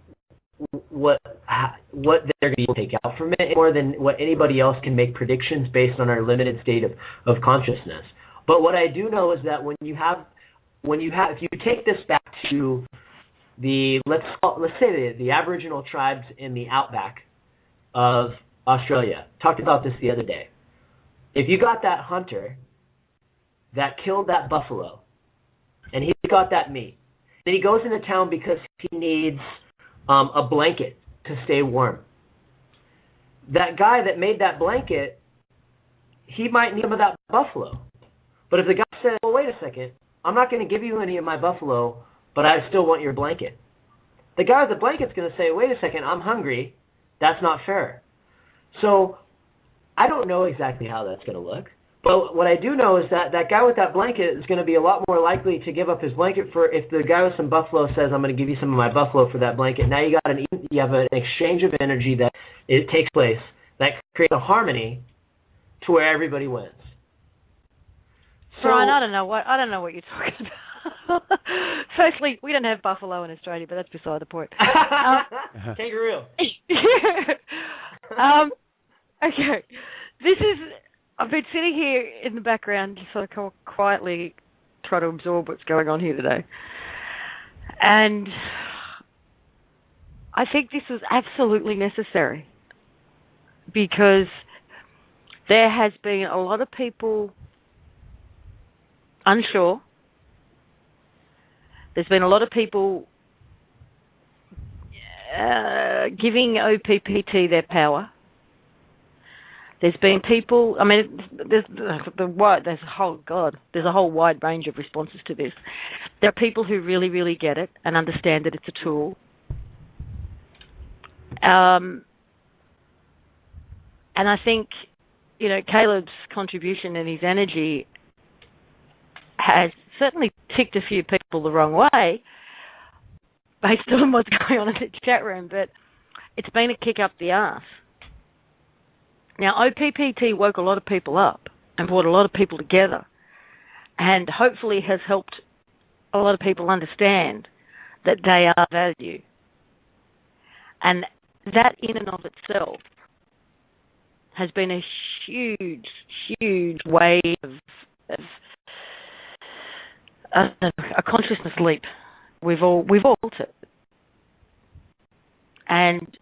what they're going to take out from it more than what anybody else can make predictions based on our limited state of consciousness. But what I do know is that if you take this back to let's say the Aboriginal tribes in the outback of Australia, talked about this the other day. If you got that hunter that killed that buffalo, and he got that meat, then he goes into town because he needs a blanket to stay warm. That guy that made that blanket, he might need some of that buffalo. But if the guy says, well, wait a second, I'm not going to give you any of my buffalo, but I still want your blanket. The guy with the blanket's going to say, wait a second, I'm hungry. That's not fair. So I don't know exactly how that's going to look. But what I do know is that that guy with that blanket is going to be a lot more likely to give up his blanket if the guy with some buffalo says, I'm going to give you some of my buffalo for that blanket. Now you have an exchange of energy that it takes place that creates a harmony to where everybody wins. So, Brian, I don't know what you're talking about. Firstly, we don't have buffalo in Australia, but that's beside the point. Kangaroo. Okay. I've been sitting here in the background just sort of quietly trying to absorb what's going on here today. And I think this was absolutely necessary, because there has been a lot of people unsure. There's been a lot of people giving OPPT their power. There's been people. I mean, there's a whole wide range of responses to this. There are people who really, really get it and understand that it's a tool. And I think, Caleb's contribution and his energy has certainly ticked a few people the wrong way based on what's going on in the chat room, but it's been a kick up the arse. Now, OPPT woke a lot of people up and brought a lot of people together, and hopefully has helped a lot of people understand that they are value. And that in and of itself has been a huge, huge wave of a consciousness leap. We've all felt it. And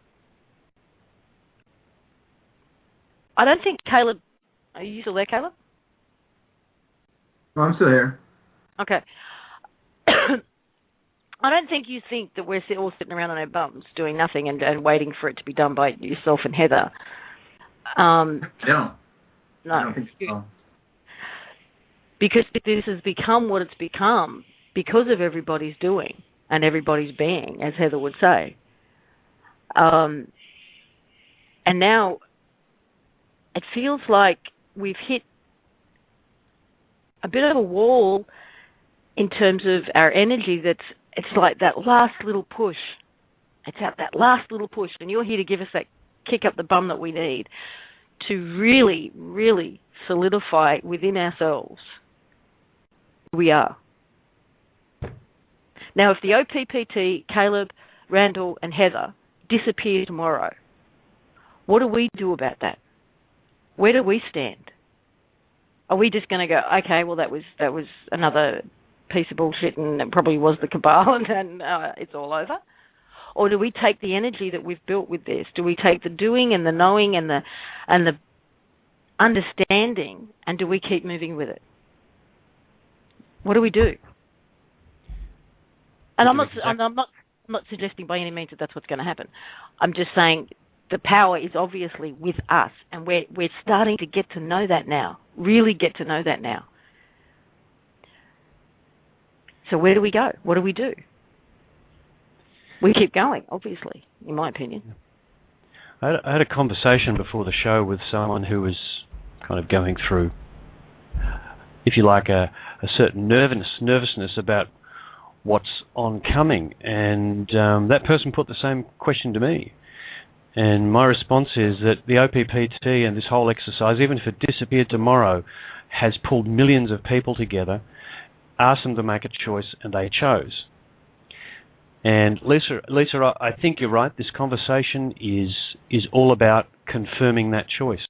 I don't think Caleb... Are you still there, Caleb? No, I'm still here. Okay. I don't think you think that we're all sitting around on our bums doing nothing and waiting for it to be done by yourself and Heather. I No. I don't think so. Because this has become what it's become because of everybody's doing and everybody's being, as Heather would say. And now it feels like we've hit a bit of a wall in terms of our energy. It's like that last little push. It's that last little push, and you're here to give us that kick up the bum that we need to really, really solidify within ourselves who we are. Now, if the OPPT, Caleb, Randall, and Heather disappear tomorrow, what do we do about that? Where do we stand? Are we just going to go, okay, well, that was another piece of bullshit, and it probably was the cabal, and it's all over? Or do we take the energy that we've built with this? Do we take the doing and the knowing and the understanding, and do we keep moving with it? What do we do? And I'm not suggesting by any means that that's what's going to happen. I'm just saying the power is obviously with us, and we're starting to get to know that now. Really get to know that now. So where do we go? What do we do? We keep going, obviously, in my opinion. I had a conversation before the show with someone who was kind of going through, if you like, a certain nervousness about what's oncoming, and that person put the same question to me. And my response is that the OPPT and this whole exercise, even if it disappeared tomorrow, has pulled millions of people together, asked them to make a choice, and they chose. And Lisa, I think you're right. This conversation is all about confirming that choice.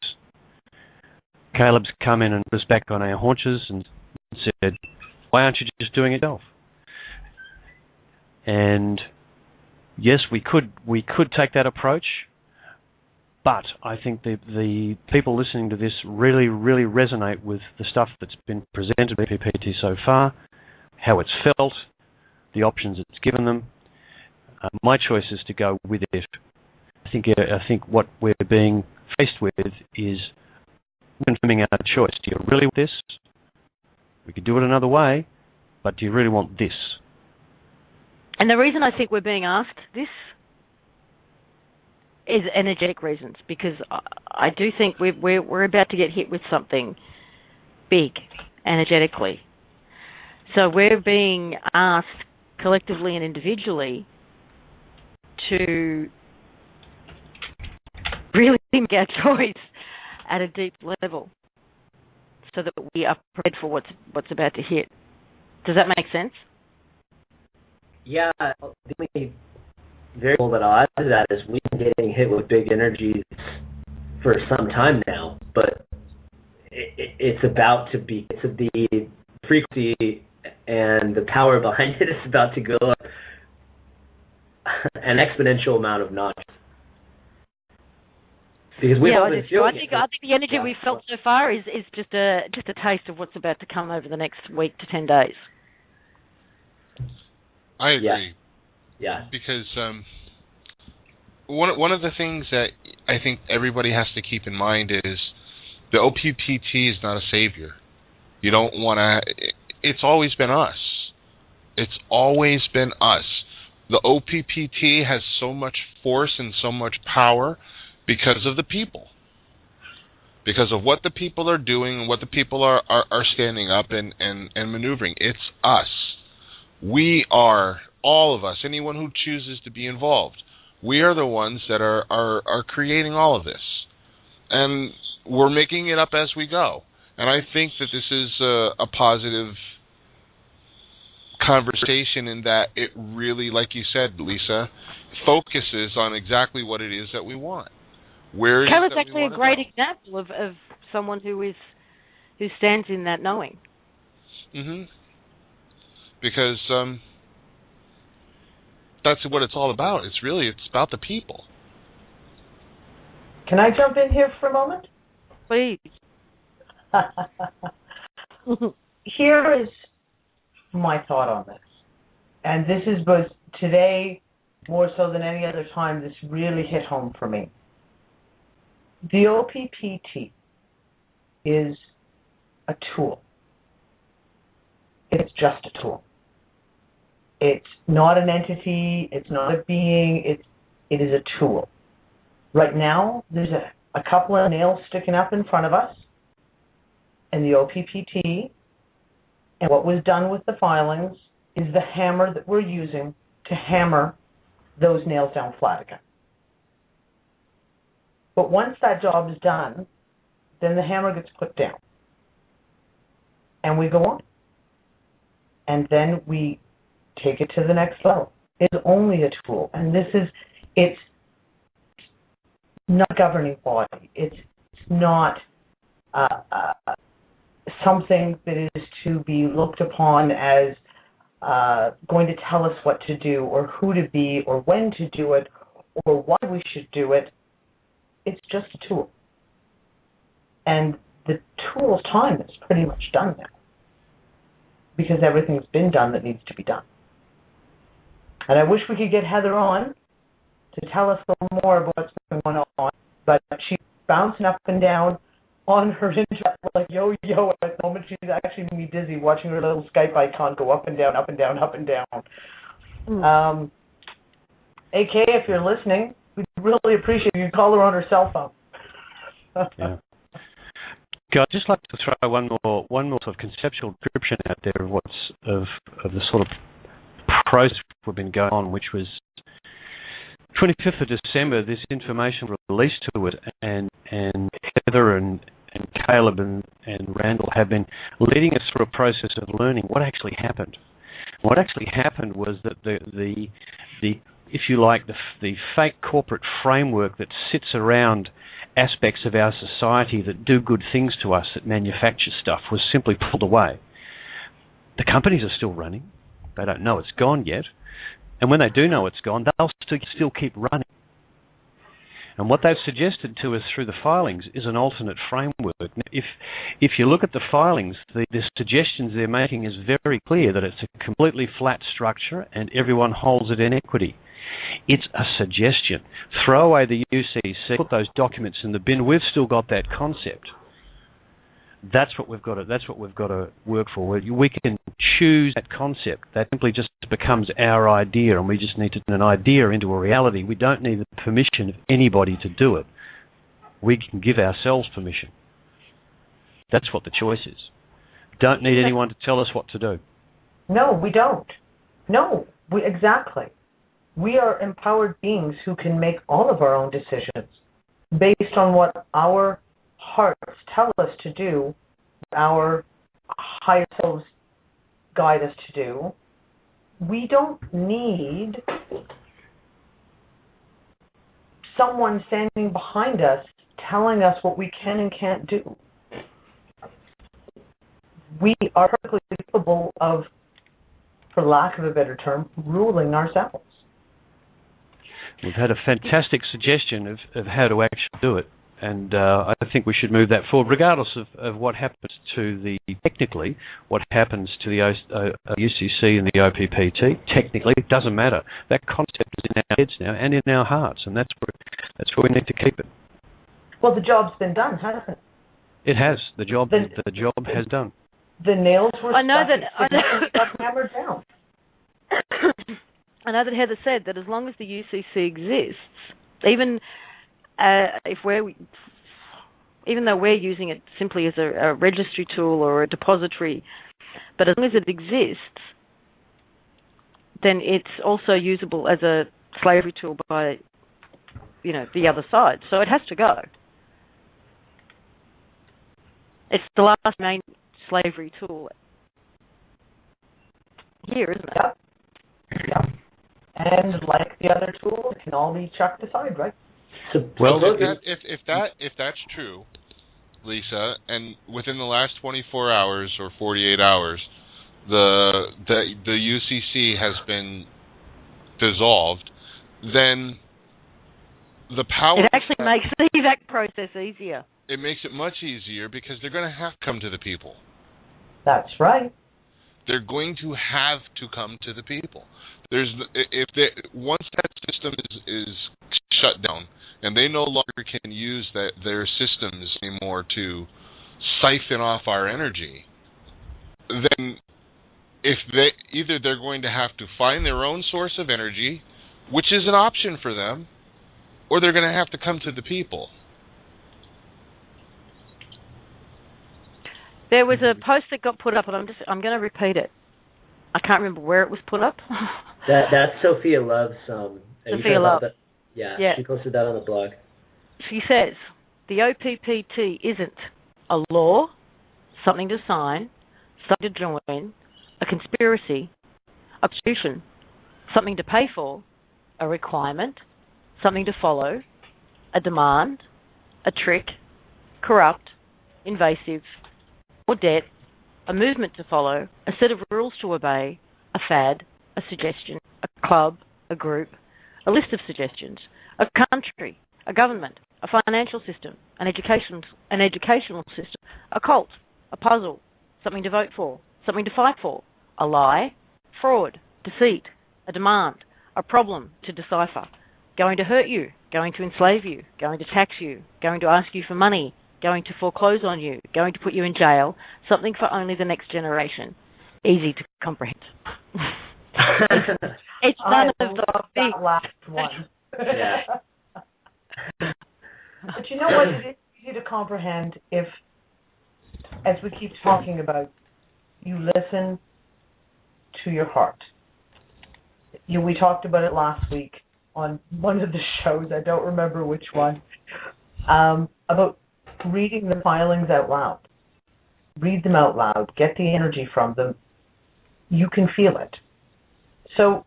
Caleb's come in and was back on our haunches and said, "Why aren't you just doing it yourself?" And yes, we could take that approach, but I think the people listening to this really, really resonate with the stuff that's been presented by PPT so far, how it's felt, the options it's given them. My choice is to go with it. I think what we're being faced with is confirming our choice. Do you really want this? We could do it another way, but do you really want this? And the reason I think we're being asked this is energetic reasons, because I do think we're about to get hit with something big energetically. So we're being asked collectively and individually to really make our choice at a deep level so that we are prepared for what's about to hit. Does that make sense? Yeah, the only variable that I'll add to that is we've been getting hit with big energies for some time now, but it's about to be, the frequency and the power behind it is about to go up an exponential amount of notches. Because we've all been feeling it. I think the energy we've felt so far is just a taste of what's about to come over the next week to 10 days. I agree. Yeah. Because one of the things that I think everybody has to keep in mind is the OPPT is not a savior. You don't want to... It's always been us. It's always been us. The OPPT has so much force and so much power because of the people. Because of what the people are doing and what the people are standing up and maneuvering. It's us. We are, all of us, anyone who chooses to be involved, we are the ones that are creating all of this. And we're making it up as we go. And I think that this is a positive conversation in that it really, like you said, Lisa, focuses on exactly what it is that we want. Where it Carol's is that actually a great example of someone who stands in that knowing. Mm-hmm. Because that's what it's all about. It's about the people. Can I jump in here for a moment? Please. Here is my thought on this. And this was today, more so than any other time, this really hit home for me. The OPPT is a tool. It's just a tool. It's not an entity. It's not a being. It is a tool. Right now, there's a couple of nails sticking up in front of us in the OPPT, and what was done with the filings is the hammer that we're using to hammer those nails down flat again. But once that job is done, then the hammer gets put down. And we go on. And then we take it to the next level. It's only a tool. And it's not a governing body. It's not something that is to be looked upon as going to tell us what to do or who to be or when to do it or why we should do it. It's just a tool. And the tool's time is pretty much done now because everything's been done that needs to be done. And I wish we could get Heather on to tell us a little more about what's going on, but she's bouncing up and down on her internet like yo-yo at the moment. She's actually making me dizzy watching her little Skype icon go up and down, up and down, up and down. AK, if you're listening, we'd really appreciate it. You call her on her cell phone. Yeah. I'd just like to throw one more sort of conceptual description out there of the sort of process we've been going on, which was 25th of December. This information was released to it, and Heather and Caleb and Randall have been leading us through a process of learning what actually happened. What actually happened was that the if you like, the fake corporate framework that sits around aspects of our society that do good things to us, that manufacture stuff, was simply pulled away. The companies are still running. They don't know it's gone yet. And when they do know it's gone, they'll still keep running. And what they've suggested to us through the filings is an alternate framework. If you look at the filings, the suggestions they're making is very clear that it's a completely flat structure and everyone holds it in equity. It's a suggestion. Throw away the UCC, put those documents in the bin. We've still got that concept. That's what we've got to work for. We can choose that concept. That simply just becomes our idea, and we just need to turn an idea into a reality. We don't need the permission of anybody to do it. We can give ourselves permission. That's what the choice is. Don't need anyone to tell us what to do. No, we don't. No, exactly. We are empowered beings who can make all of our own decisions based on what our hearts tell us to do, our higher selves guide us to do. We don't need someone standing behind us telling us what we can and can't do. We are perfectly capable of, for lack of a better term, ruling ourselves. We've had a fantastic suggestion of how to actually do it, and I think we should move that forward, regardless of what happens to technically, what happens to the UCC and the OPPT. Technically, it doesn't matter. That concept is in our heads now and in our hearts, and that's where we need to keep it. Well, the job's been done, hasn't it? It has. The job has done. The nails were stuck hammered down. I know that Heather said that as long as the UCC exists, even though we're using it simply as a registry tool or a depository, but as long as it exists, then it's also usable as a slavery tool by, the other side. So it has to go. It's the last main slavery tool here, isn't it? Yep. And like the other tools, it can all be chucked aside, right? Well, if that's true, Lisa, and within the last 24 hours or 48 hours, the UCC has been dissolved, then the power... It actually makes the evac process easier. It makes it much easier because they're going to have to come to the people. That's right. they're going to have to come to the people. Once that system is shut down and they no longer can use their systems anymore to siphon off our energy, then either they're going to have to find their own source of energy, which is an option for them, or they're going to have to come to the people. There was a post that got put up, and I'm going to repeat it. I can't remember where it was put up. That's Sophia Love's. Sophia Love. Yeah, yeah, she posted that on the blog. She says, the OPPT isn't a law, something to sign, something to join, a conspiracy, a constitution, something to pay for, a requirement, something to follow, a demand, a trick, corrupt, invasive, or debt, a movement to follow, a set of rules to obey, a fad, a suggestion, a club, a group, a list of suggestions, a country, a government, a financial system, an educational system, a cult, a puzzle, something to vote for, something to fight for, a lie, fraud, deceit, a demand, a problem to decipher, going to hurt you, going to enslave you, going to tax you, going to ask you for money, going to foreclose on you, going to put you in jail, something for only the next generation. Easy to comprehend. It's none of the big last one. Yeah. But you know what? It is easy to comprehend if, as we keep talking about, you listen to your heart. We talked about it last week on one of the shows, I don't remember which one, about reading the filings out loud. Read them out loud. Get the energy from them. You can feel it. So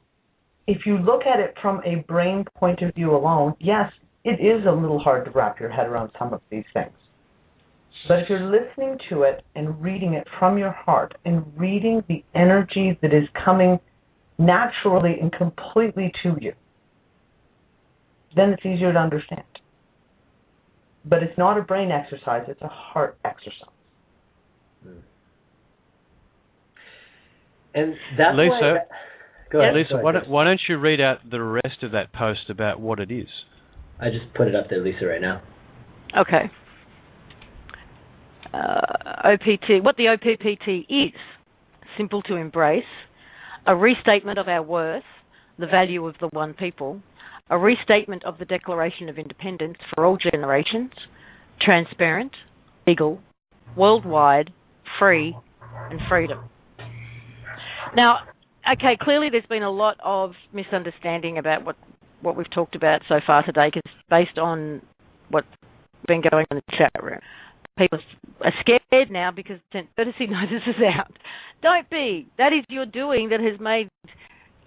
if you look at it from a brain point of view alone, yes, it is a little hard to wrap your head around some of these things. But if you're listening to it and reading it from your heart and reading the energy that is coming naturally and completely to you, then it's easier to understand. But it's not a brain exercise, it's a heart exercise. And that's Lisa, why... Go ahead. Lisa, why don't you read out the rest of that post about what it is? I just put it up there, Lisa, right now. Okay. OPT. What the OPPT is, simple to embrace, a restatement of our worth, the value of the one people, a restatement of the Declaration of Independence for all generations, transparent, legal, worldwide, free, and freedom. Now, okay, clearly there's been a lot of misunderstanding about what we've talked about so far today, because based on what's been going on in the chat room, people are scared now because sent courtesy notices out. Don't be. That is your doing that has made...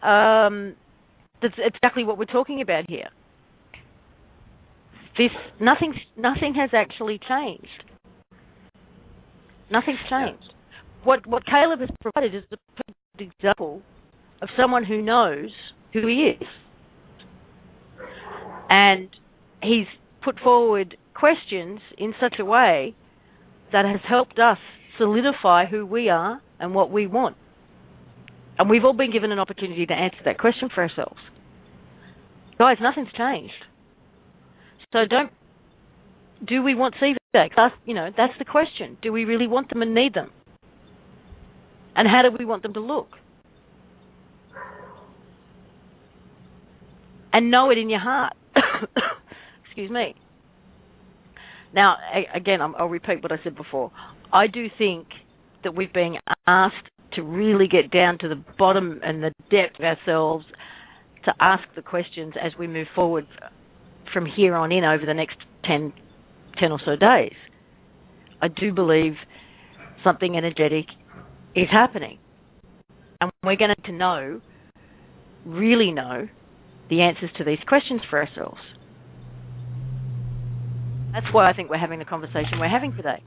that's exactly what we're talking about here. Nothing has actually changed. Nothing's changed. What Caleb has provided is the perfect example of someone who knows who he is. And he's put forward questions in such a way that has helped us solidify who we are and what we want. And we've all been given an opportunity to answer that question for ourselves. Guys, nothing's changed. So do we want CVACs? That's the question. Do we really want them and need them? And how do we want them to look? And know it in your heart. Excuse me. Now, again, I'll repeat what I said before. I do think that we've been asked to really get down to the bottom and the depth of ourselves, to ask the questions as we move forward from here on in over the next 10 or so days. I do believe something energetic is happening. And we're going to really know the answers to these questions for ourselves. That's why I think we're having the conversation we're having today.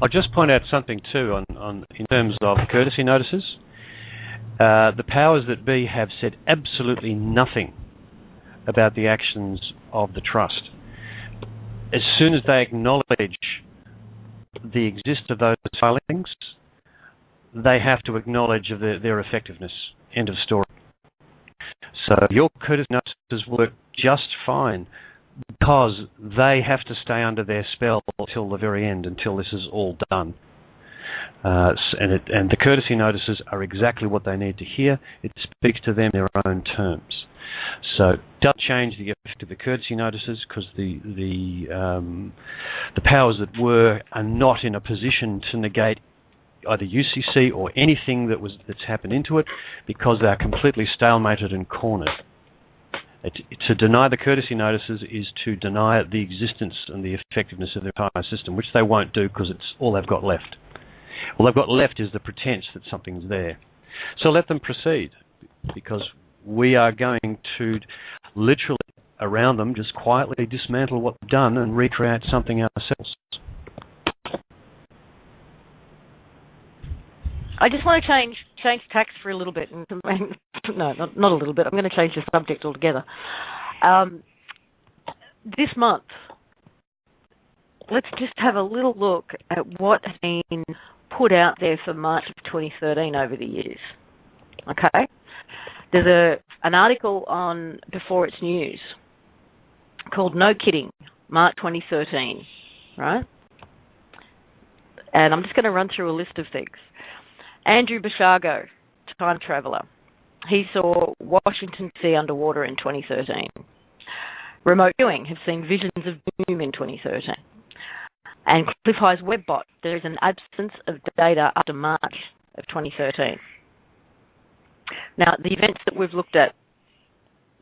I'll just point out something too on in terms of courtesy notices. The powers that be have said absolutely nothing about the actions of the trust. As soon as they acknowledge the existence of those filings, they have to acknowledge their effectiveness. End of story. So your courtesy notices work just fine because they have to stay under their spell until the very end, until this is all done. And the courtesy notices are exactly what they need to hear. It speaks to them in their own terms. So don't change the effect of the courtesy notices because the powers that were are not in a position to negate either UCC or anything that's happened into it because they are completely stalemated and cornered. To deny the courtesy notices is to deny the existence and the effectiveness of the entire system, which they won't do because it's all they've got left. All they've got left is the pretense that something's there. So let them proceed, because we are going to literally, around them, just quietly dismantle what they've done and recreate something ourselves. I just want to change tax for a little bit. No, not a little bit. I'm going to change the subject altogether. This month, let's just have a little look at what has been put out there for March of 2013 over the years. Okay? There's an article on Before It's News called No Kidding, March 2013, right? And I'm just going to run through a list of things. Andrew Bashago, time traveller. He saw Washington D.C. underwater in 2013. Remote viewing have seen visions of doom in 2013. And Cliff High's WebBot, there is an absence of data after March of 2013. Now, the events that we've looked at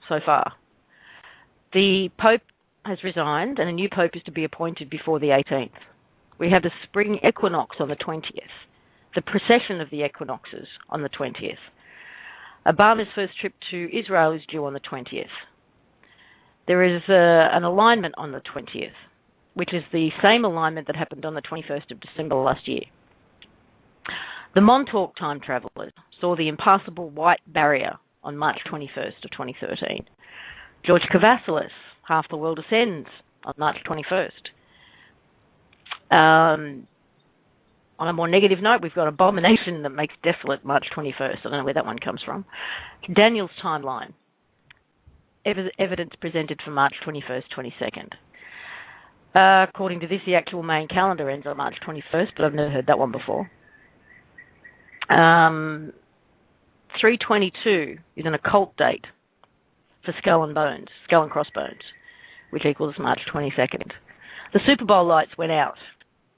so far, the Pope has resigned and a new Pope is to be appointed before the 18th. We have the spring equinox on the 20th, the precession of the equinoxes on the 20th. Obama's first trip to Israel is due on the 20th. There is an alignment on the 20th, which is the same alignment that happened on the 21st of December last year. The Montauk time travellers saw the impassable white barrier on March 21st of 2013. George Kavasilis, Half the World Ascends, on March 21st. On a more negative note, we've got Abomination That Makes Desolate, March 21st. I don't know where that one comes from. Daniel's Timeline. Evidence presented for March 21st, 22nd. According to this, the actual main calendar ends on March 21st, but I've never heard that one before. 322 is an occult date for Skull and Crossbones, which equals March 22nd. The Super Bowl lights went out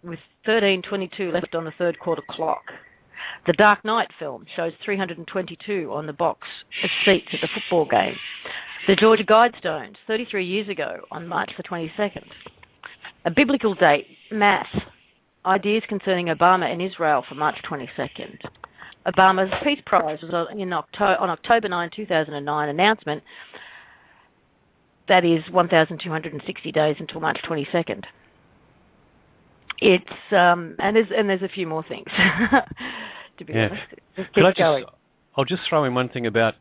with 13:22 left on the third quarter clock. The Dark Knight film shows 322 on the box of seats at the football game. The Georgia Guidestones, 33 years ago on March the 22nd. A biblical date, Mass. Ideas concerning Obama and Israel for March 22nd. Obama's Peace Prize was on October 9, 2009 announcement. That is 1,260 days until March 22nd. It's and there's a few more things. To be honest, just keep going. I'll just throw in one thing about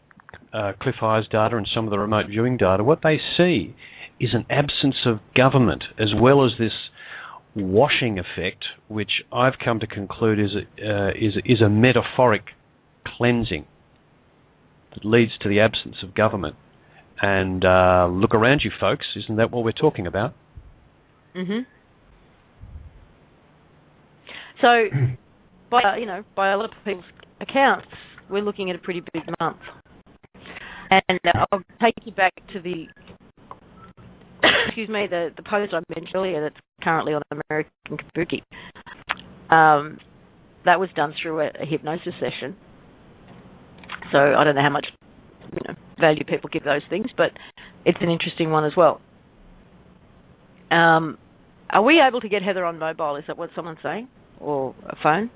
Cliff High's data and some of the remote viewing data. What they see is an absence of government, as well as this washing effect, which I've come to conclude is a metaphoric cleansing that leads to the absence of government. And look around you, folks. Isn't that what we're talking about? Mm-hmm. So, by a lot of people's accounts, we're looking at a pretty big month. And I'll take you back to the the post I mentioned earlier that's currently on American Kabuki. That was done through a hypnosis session. So I don't know how much value people give those things, but it's an interesting one as well. Are we able to get Heather on mobile? Is that what someone's saying? Or a phone?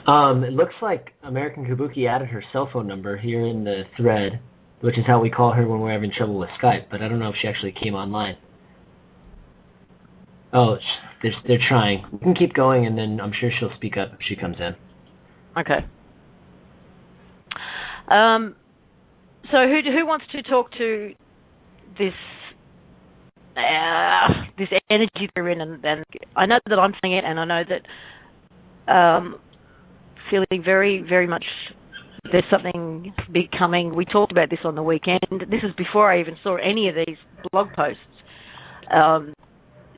It looks like American Kabuki added her cell phone number here in the thread, which is how we call her when we're having trouble with Skype, but I don't know if she actually came online. Oh, they're trying. We can keep going, and then I'm sure she'll speak up if she comes in. Okay. So who wants to talk to this energy they're in? And I know that I'm saying it, and I know that feeling very, very much there's something big coming. We talked about this on the weekend. This is before I even saw any of these blog posts.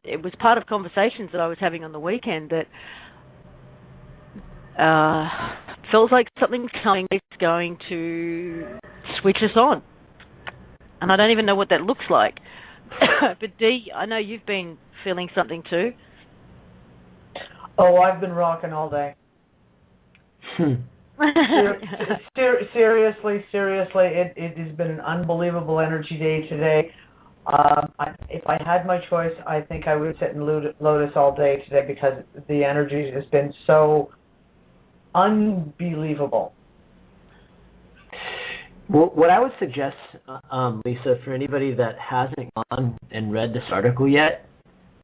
It was part of conversations that I was having on the weekend that feels like something's coming that's going to switch us on. And I don't even know what that looks like. But Dee, I know you've been feeling something too. Oh, I've been rocking all day. Seriously, it has been an unbelievable energy day today. If I had my choice, I think I would sit in Lotus all day today because the energy has been so unbelievable. Well, what I would suggest, Lisa, for anybody that hasn't gone and read this article yet,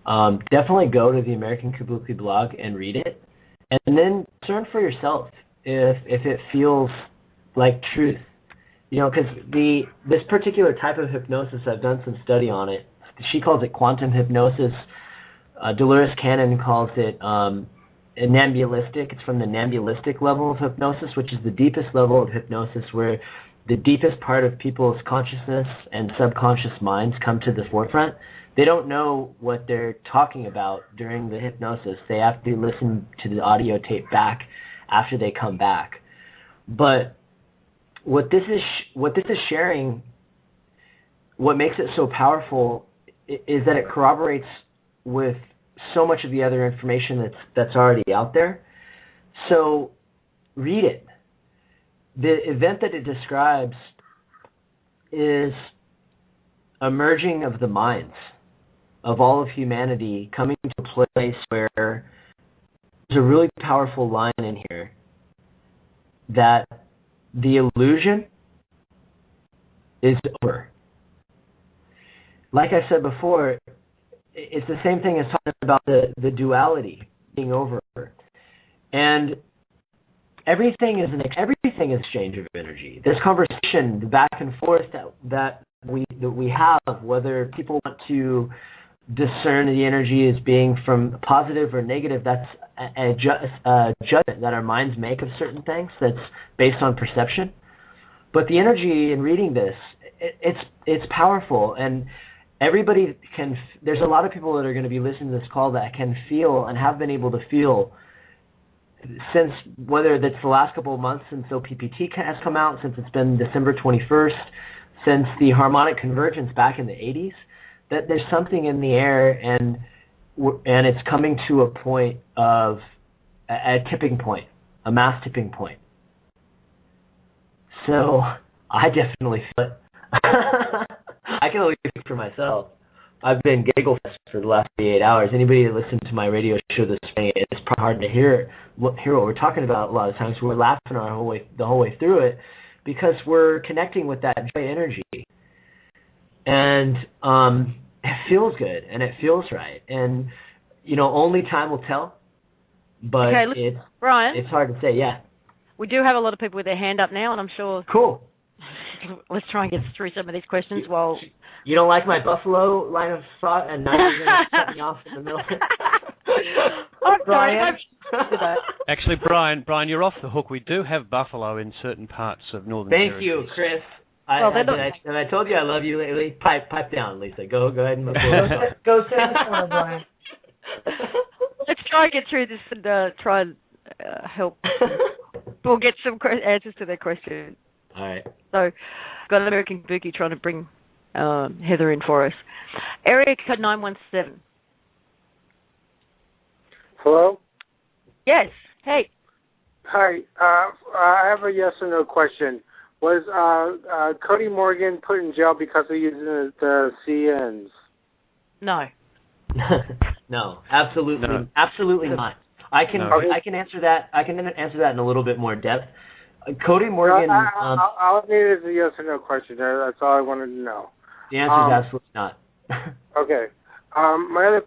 definitely go to the American Kabuki blog and read it, and then discern for yourself if it feels like truth. You know, because this particular type of hypnosis, I've done some study on it. She calls it quantum hypnosis. Dolores Cannon calls it nambulistic. It's from the nambulistic level of hypnosis, which is the deepest level of hypnosis, where the deepest part of people's consciousness and subconscious minds come to the forefront. They don't know what they're talking about during the hypnosis. They have to listen to the audio tape back after they come back. But what this is sharing, what makes it so powerful is that it corroborates with so much of the other information that's already out there. So read it. The event that it describes is a merging of the minds of all of humanity coming to a place where there's a really powerful line in here that the illusion is over. Like I said before, it's the same thing as talking about the duality being over. And everything is exchange of energy. This conversation, the back and forth that we have, whether people want to discern the energy as being from positive or negative, that's a judgment that our minds make of certain things that's based on perception. But the energy in reading this, it's powerful, and everybody can. There's a lot of people that are going to be listening to this call that can feel and have been able to feel since, whether that's the last couple of months since OPPT has come out, since it's been December 21st, since the harmonic convergence back in the 80s, that there's something in the air, and it's coming to a point of a tipping point, a mass tipping point. So I definitely feel it. I can only speak for myself. I've been giggle fest for the last 8 hours. Anybody that listened to my radio show this morning, it's probably hard to hear what we're talking about. A lot of times we're laughing the whole way through it because we're connecting with that joy energy, and it feels good and it feels right. And only time will tell. But okay, Brian, it's hard to say. Yeah, we do have a lot of people with their hand up now, and I'm sure. Cool. Let's try and get through some of these questions while. You don't like my buffalo line of thought, and now you're going to cut me off in the middle. Oh, Brian. Actually, Brian, you're off the hook. We do have buffalo in certain parts of northern. Thank you, Chris. I told you I love you lately. Pipe down, Lisa. Go ahead and go sit in the corner, Brian. Let's try and get through this and try and help. We'll get some answers to their question. All right. So, got an American Kabuki trying to bring Heather in for us. Area code 917. Hello? Yes. Hey. Hi. I have a yes or no question. Was Cody Morgan put in jail because of using the CNs? No. No, absolutely, no. Absolutely not. I can answer that. I can answer that in a little bit more depth. Cody Morgan. I'll need it as a yes or no question. That's all I wanted to know. The answer is absolutely not. Okay. My other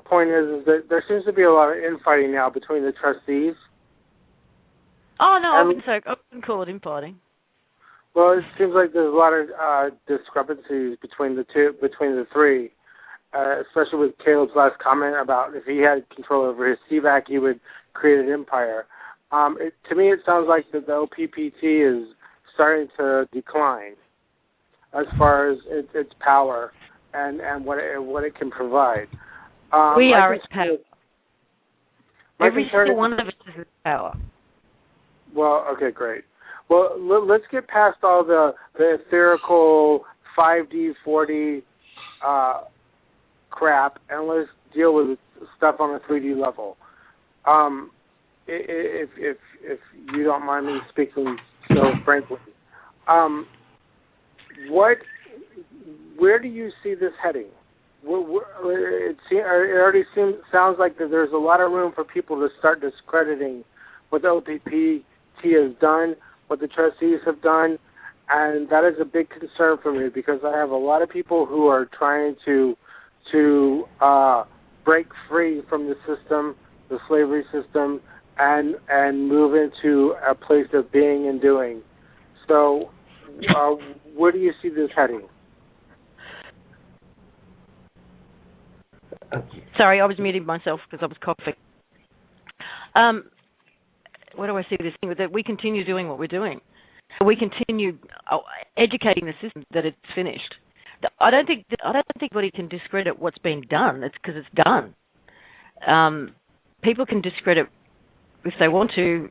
point is that there seems to be a lot of infighting now between the trustees. Oh no, I wouldn't call it infighting. Well, it seems like there's a lot of discrepancies between the three, especially with Caleb's last comment about if he had control over his CVAC, he would create an empire. To me, it sounds like that the OPPT is starting to decline as far as its power and what it can provide. We are its power. Every single one of us is its power. Well, okay, great. Well, let's get past all the etherical 5D, 4D crap, and let's deal with stuff on a 3D level. If you don't mind me speaking so frankly, where do you see this heading? It already sounds like that there's a lot of room for people to start discrediting what the OPPT has done, what the trustees have done, and that is a big concern for me because I have a lot of people who are trying to break free from the system, the slavery system, and move into a place of being and doing. So, where do you see this heading? Sorry, I was muting myself because I was coughing. Where do I see this thing? That we continue doing what we're doing. We continue educating the system that it's finished. I don't think anybody can discredit what's been done. It's because it's done. People can discredit if they want to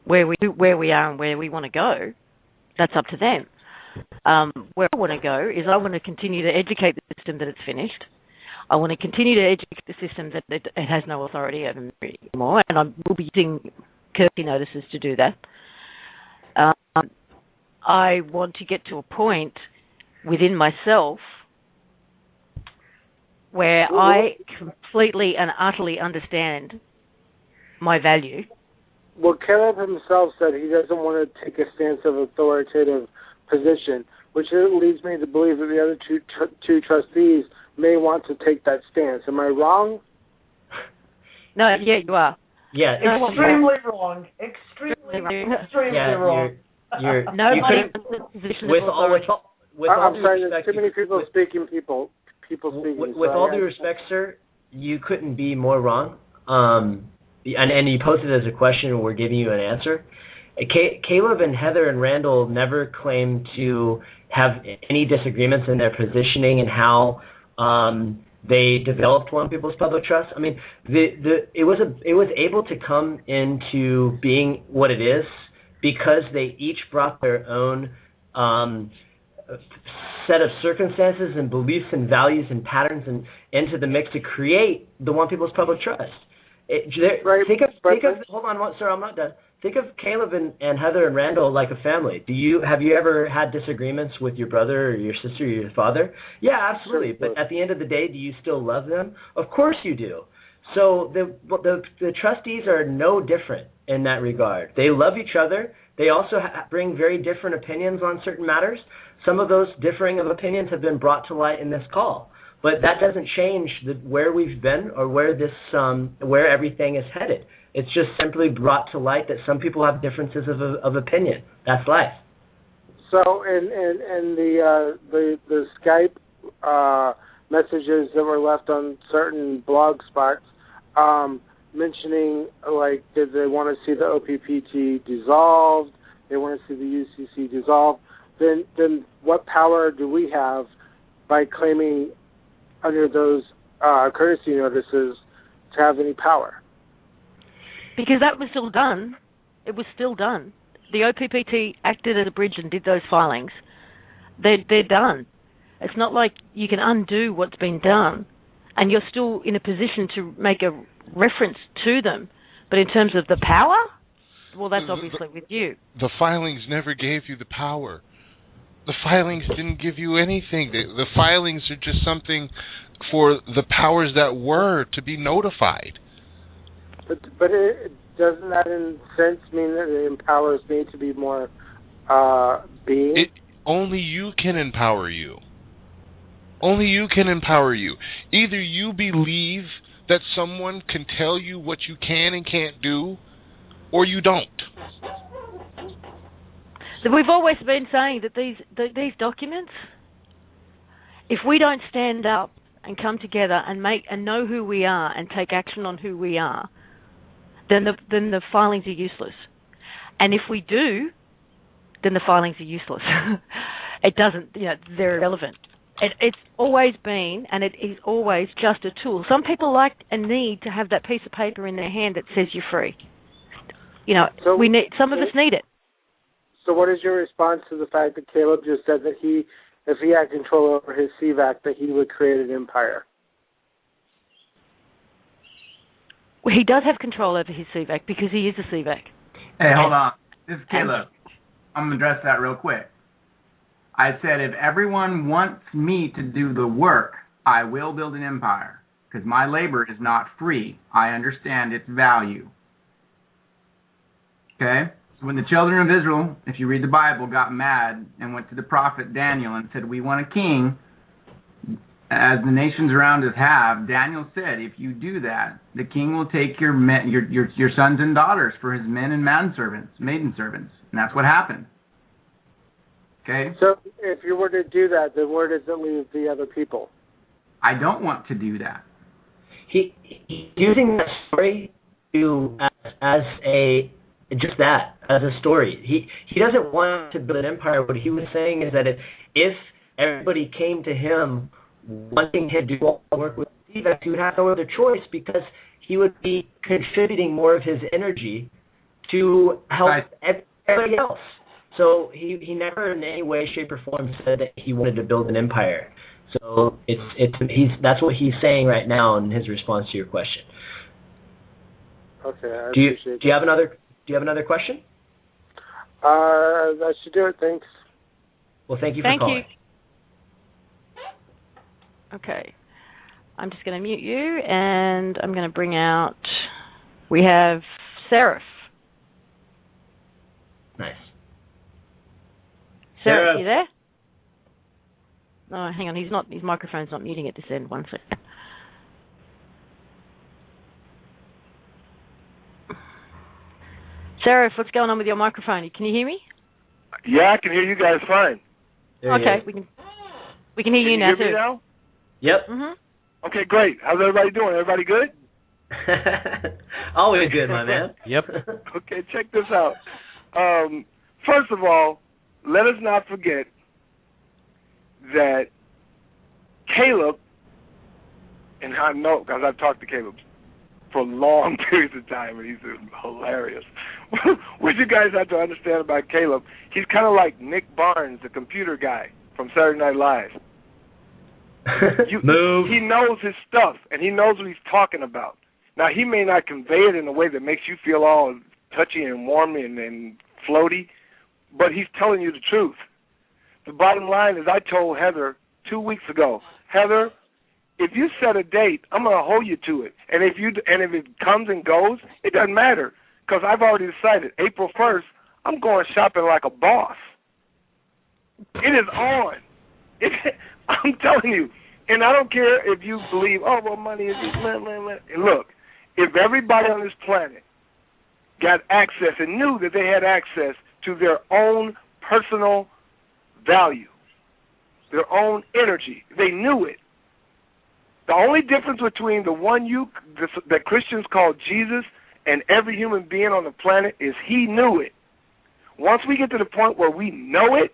where we are and where we want to go. That's up to them. Where I want to go is I want to continue to educate the system that it's finished. I want to continue to educate the system that it has no authority over me anymore, and I will be using courtesy notices to do that. I want to get to a point within myself where I completely and utterly understand my value. Well, Caleb himself said he doesn't want to take a stance of authoritative position, which leads me to believe that the other two trustees may want to take that stance. Am I wrong? No, yeah, you are. Yeah, Extremely wrong. Extremely wrong. You're nobody in a position of authority. I'm sorry, there's too many people speaking. People speaking. With all due respect, sir, you couldn't be more wrong. And you posed it as a question, and we're giving you an answer. Caleb and Heather and Randall never claimed to have any disagreements in their positioning and how they developed One People's Public Trust. I mean, it was able to come into being what it is because they each brought their own set of circumstances and beliefs and values and patterns into the mix to create the One People's Public Trust. Hold on, sir, I'm not done. Think of Caleb and Heather and Randall like a family. Have you ever had disagreements with your brother or your sister or your father? Yeah, absolutely. But at the end of the day, do you still love them? Of course you do. So the trustees are no different in that regard. They love each other. They also bring very different opinions on certain matters. Some of those differing of opinions have been brought to light in this call. But that doesn't change where we've been or where everything is headed. It's just simply brought to light that some people have differences of opinion. That's life. So, in the Skype messages that were left on certain blog spots, mentioning like did they want to see the OPPT dissolved? They want to see the UCC dissolved. Then what power do we have by claiming under those courtesy notices to have any power? Because that was still done. It was still done. The OPPT acted as a bridge and did those filings. They're done. It's not like you can undo what's been done, and you're still in a position to make a reference to them. But in terms of the power, well, that's obviously with you. The filings never gave you the power. The filings didn't give you anything. The filings are just something for the powers that were to be notified. But doesn't that in a sense mean that it empowers me to be more being? Only you can empower you. Only you can empower you. Either you believe that someone can tell you what you can and can't do, or you don't. We've always been saying that these documents, if we don't stand up and come together and know who we are and take action on who we are, then the filings are useless. And if we do, then the filings are useless. It doesn't, they're irrelevant. It's always been, and it is always just a tool. Some people like and need to have that piece of paper in their hand that says you're free. So, some of us need it. So what is your response to the fact that Caleb just said that if he had control over his CVAC, that he would create an empire? Well, he does have control over his CVAC because he is a CVAC. Hey, hold on. This is Caleb. I'm going to address that real quick. I said if everyone wants me to do the work, I will build an empire because my labor is not free. I understand its value. Okay? So when the children of Israel, if you read the Bible, got mad and went to the prophet Daniel and said, we want a king, as the nations around us have, Daniel said, if you do that, the king will take your sons and daughters for his men and maiden servants. And that's what happened. Okay? So if you were to do that, then where does it leave the other people? I don't want to do that. He's using that story as a story. He doesn't want to build an empire. What he was saying is that if everybody came to him wanting to do all the work with CVAC, he would have no other choice because he would be contributing more of his energy to help everybody else. So he never in any way, shape, or form said that he wanted to build an empire. So that's what he's saying right now in his response to your question. Okay, I do appreciate you have another question? That should do it. Thanks. Well, thank you for calling. Okay. I'm just going to mute you, and I'm going to bring out, we have Seraph. Nice. Seraph, you there? Oh, hang on, his microphone's not muting at this end. 1 second. Seraph, what's going on with your microphone? Can you hear me? Yeah, I can hear you guys fine. Okay, we can hear you now too. Can you hear me now? Yep. Mm-hmm. Okay, great. How's everybody doing? Everybody good? Always good, my man. Yep. Okay, check this out. First of all, let us not forget that Caleb, and I know because I've talked to Caleb for long periods of time, and he's hilarious. What you guys have to understand about Caleb, he's kind of like Nick Barnes, the computer guy from Saturday Night Live. Move. He knows his stuff, and he knows what he's talking about. Now, he may not convey it in a way that makes you feel all touchy and warm and floaty, but he's telling you the truth. The bottom line is I told Heather 2 weeks ago, Heather, if you set a date, I'm going to hold you to it. And if it comes and goes, it doesn't matter because I've already decided April 1st, I'm going shopping like a boss. It is on. I'm telling you. And I don't care if you believe, oh, well, money is just And look, if everybody on this planet got access and knew that they had access to their own personal value, their own energy, they knew it. The only difference between the one that Christians call Jesus and every human being on the planet is he knew it. Once we get to the point where we know it,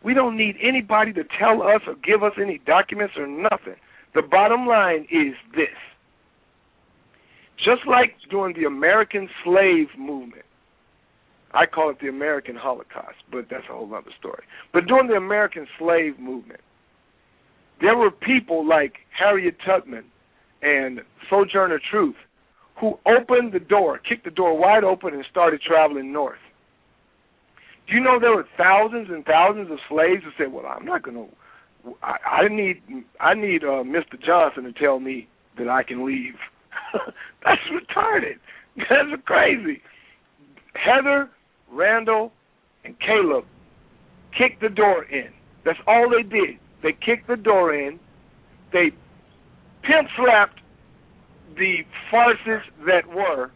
we don't need anybody to tell us or give us any documents or nothing. The bottom line is this. Just like during the American slave movement, I call it the American Holocaust, but that's a whole other story. But during the American slave movement, there were people like Harriet Tubman and Sojourner Truth who opened the door, kicked the door wide open and started traveling north. Do you know there were thousands and thousands of slaves who said, well, I'm not going to, I need Mr. Johnson to tell me that I can leave. That's retarded. That's crazy. Heather, Randall, and Caleb kicked the door in. That's all they did. They kicked the door in. They pimp-slapped the farces that were.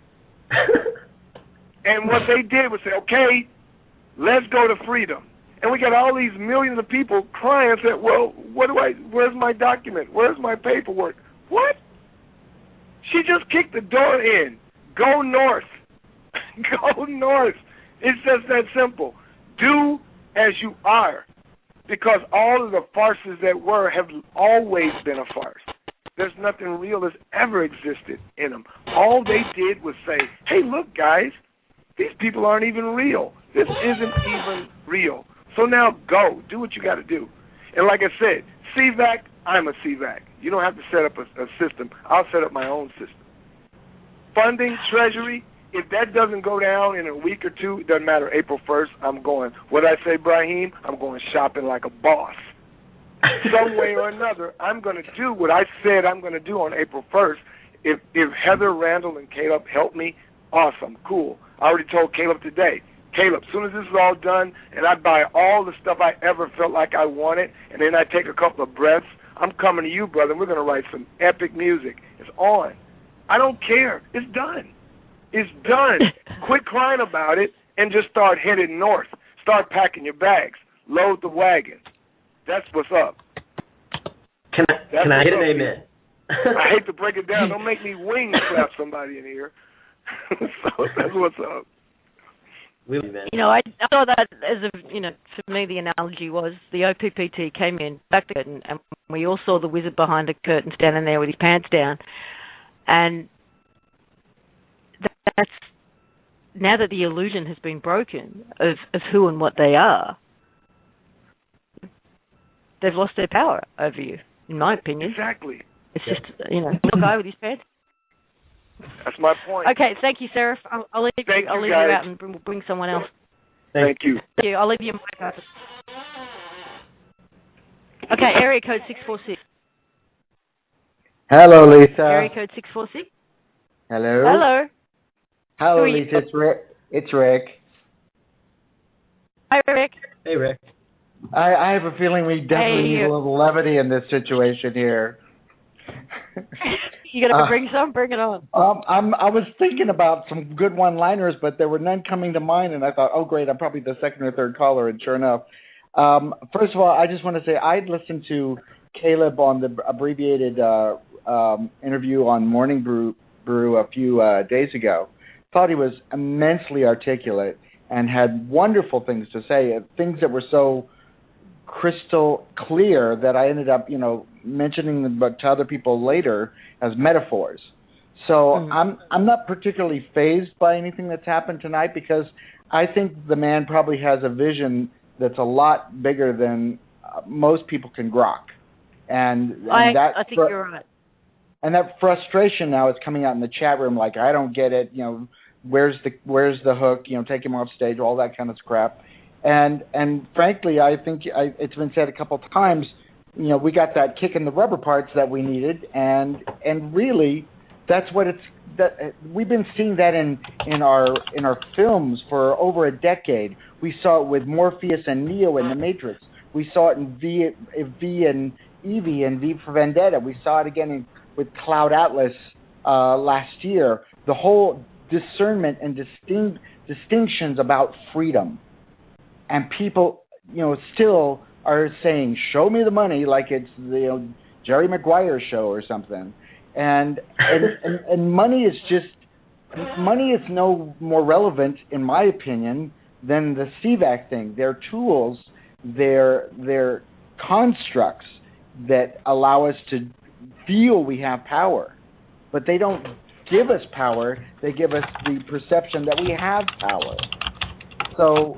And what they did was say, okay, let's go to freedom. And we got all these millions of people crying, saying, well, where's my document? Where's my paperwork? What? She just kicked the door in. Go north. Go north. It's just that simple. Do as you are. Because all of the farces that were have always been a farce. There's nothing real that's ever existed in them. All they did was say, hey, look, guys, these people aren't even real. This isn't even real. So now go. Do what you got to do. And like I said, CVAC, I'm a CVAC. You don't have to set up a system. I'll set up my own system. Funding, Treasury, if that doesn't go down in a week or two, it doesn't matter, April 1st, I'm going. What I say, Brahim, I'm going shopping like a boss. Some way or another, I'm going to do what I said I'm going to do on April 1st. If Heather, Randall, and Caleb help me, awesome, cool. I already told Caleb today, Caleb, as soon as this is all done and I buy all the stuff I ever felt like I wanted and then I take a couple of breaths, I'm coming to you, brother, and we're going to write some epic music. It's on. I don't care. It's done. It's done. Quit crying about it and just start heading north. Start packing your bags. Load the wagon. That's what's up. Can I get an amen? I hate to break it down. Don't make me wing slap somebody in here. So that's what's up. I saw that as for me the analogy was the OPPT came in, back the curtain, and we all saw the wizard behind the curtain standing there with his pants down. And that's, now that the illusion has been broken of who and what they are, they've lost their power over you, in my opinion. Exactly. It's just, a guy with his pants. That's my point. Okay, thank you, Seraph. I'll leave you out and bring someone else. Thank you. Thank you. I'll leave you in my office. Okay, area code 646. Hello, Lisa. Area code 646. Hello. Hello. Hello, Lisa. It's Rick. Hi, Rick. Hey, Rick. I have a feeling we definitely need a little levity in this situation here. You gonna bring some? Bring it on. I was thinking about some good one-liners, but there were none coming to mind, and I thought, oh great, I'm probably the second or third caller, and sure enough. First of all, I just want to say I listened to Caleb on the abbreviated interview on Morning Brew a few days ago. Thought he was immensely articulate and had wonderful things to say, things that were so crystal clear that I ended up, mentioning them to other people later as metaphors. So I'm not particularly fazed by anything that's happened tonight because I think the man probably has a vision that's a lot bigger than most people can grok. And I think you're right. And that frustration now is coming out in the chat room, like I don't get it. Where's the hook? Take him off stage, all that kind of crap. And frankly, I think it's been said a couple of times. We got that kick in the rubber parts that we needed, and really, that's what we've been seeing that in our films for over a decade. We saw it with Morpheus and Neo in The Matrix. We saw it in V and Evie and V for Vendetta. We saw it again with Cloud Atlas last year. The whole discernment and distinctions about freedom. And people, still are saying, show me the money, like it's the Jerry Maguire show or something. And money is no more relevant, in my opinion, than the CVAC thing. They're tools, they're constructs that allow us to feel we have power. But they don't give us power, they give us the perception that we have power. So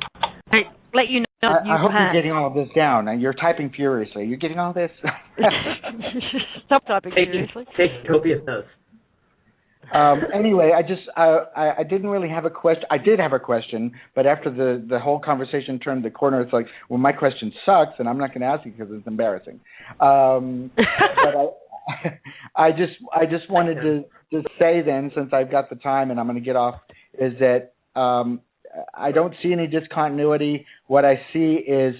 let you know. I hope you're getting all of this down, and you're typing furiously. You're getting all this? Stop typing furiously. Take copious notes. Anyway, I didn't really have a question. I did have a question, but after the whole conversation turned the corner, it's like, well, my question sucks, and I'm not going to ask you because it's embarrassing. But I just wanted to say then, since I've got the time and I'm going to get off, is that I don't see any discontinuity. What I see is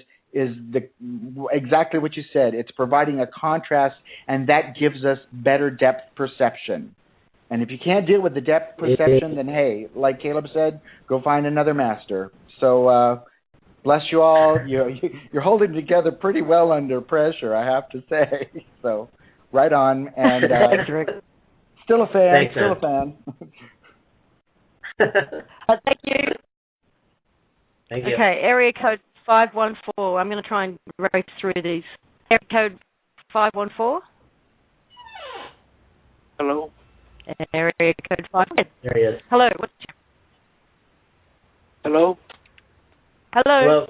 exactly what you said. It's providing a contrast, and that gives us better depth perception. And if you can't deal with the depth perception, then hey, like Caleb said, go find another master. So bless you all. You're holding together pretty well under pressure, I have to say. So right on. And still a fan. Thanks, still a fan. Thank you. Thank you. Okay, area code 514. I'm going to try and race through these. Area code 514. Hello. Area code 5. There he is. Hello. Hello. Hello.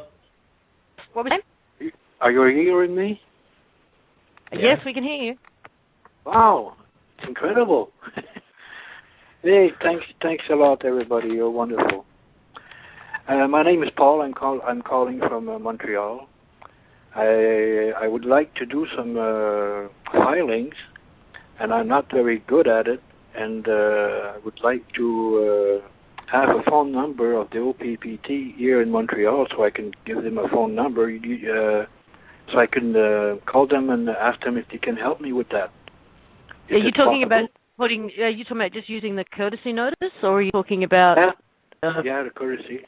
What was your name? Are you hearing me? Yes, we can hear you. Wow, it's incredible. Hey, thanks a lot, everybody. You're wonderful. My name is Paul. I'm calling from Montreal. I would like to do some filings, and I'm not very good at it. And I would like to have a phone number of the OPPT here in Montreal, so I can give them a phone number, so I can call them and ask them if they can help me with that. Are you talking about putting? Are you talking about just using the courtesy notice, or are you talking about? Yeah, the courtesy.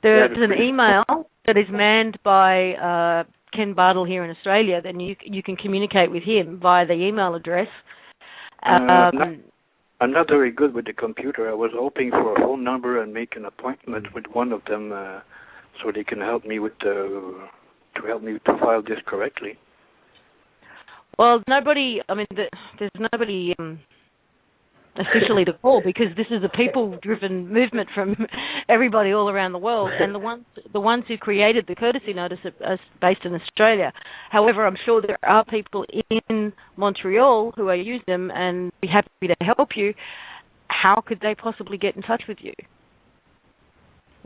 There's an email that is manned by Ken Bartle here in Australia. Then you can communicate with him via the email address. I'm not very good with the computer. I was hoping for a phone number and make an appointment with one of them, so they can help me with to file this correctly. Well, nobody. I mean, there's nobody officially to call, because this is a people-driven movement from everybody all around the world, and the ones who created the courtesy notice are based in Australia. However, I'm sure there are people in Montreal who are using them and be happy to help you. How could they possibly get in touch with you? Do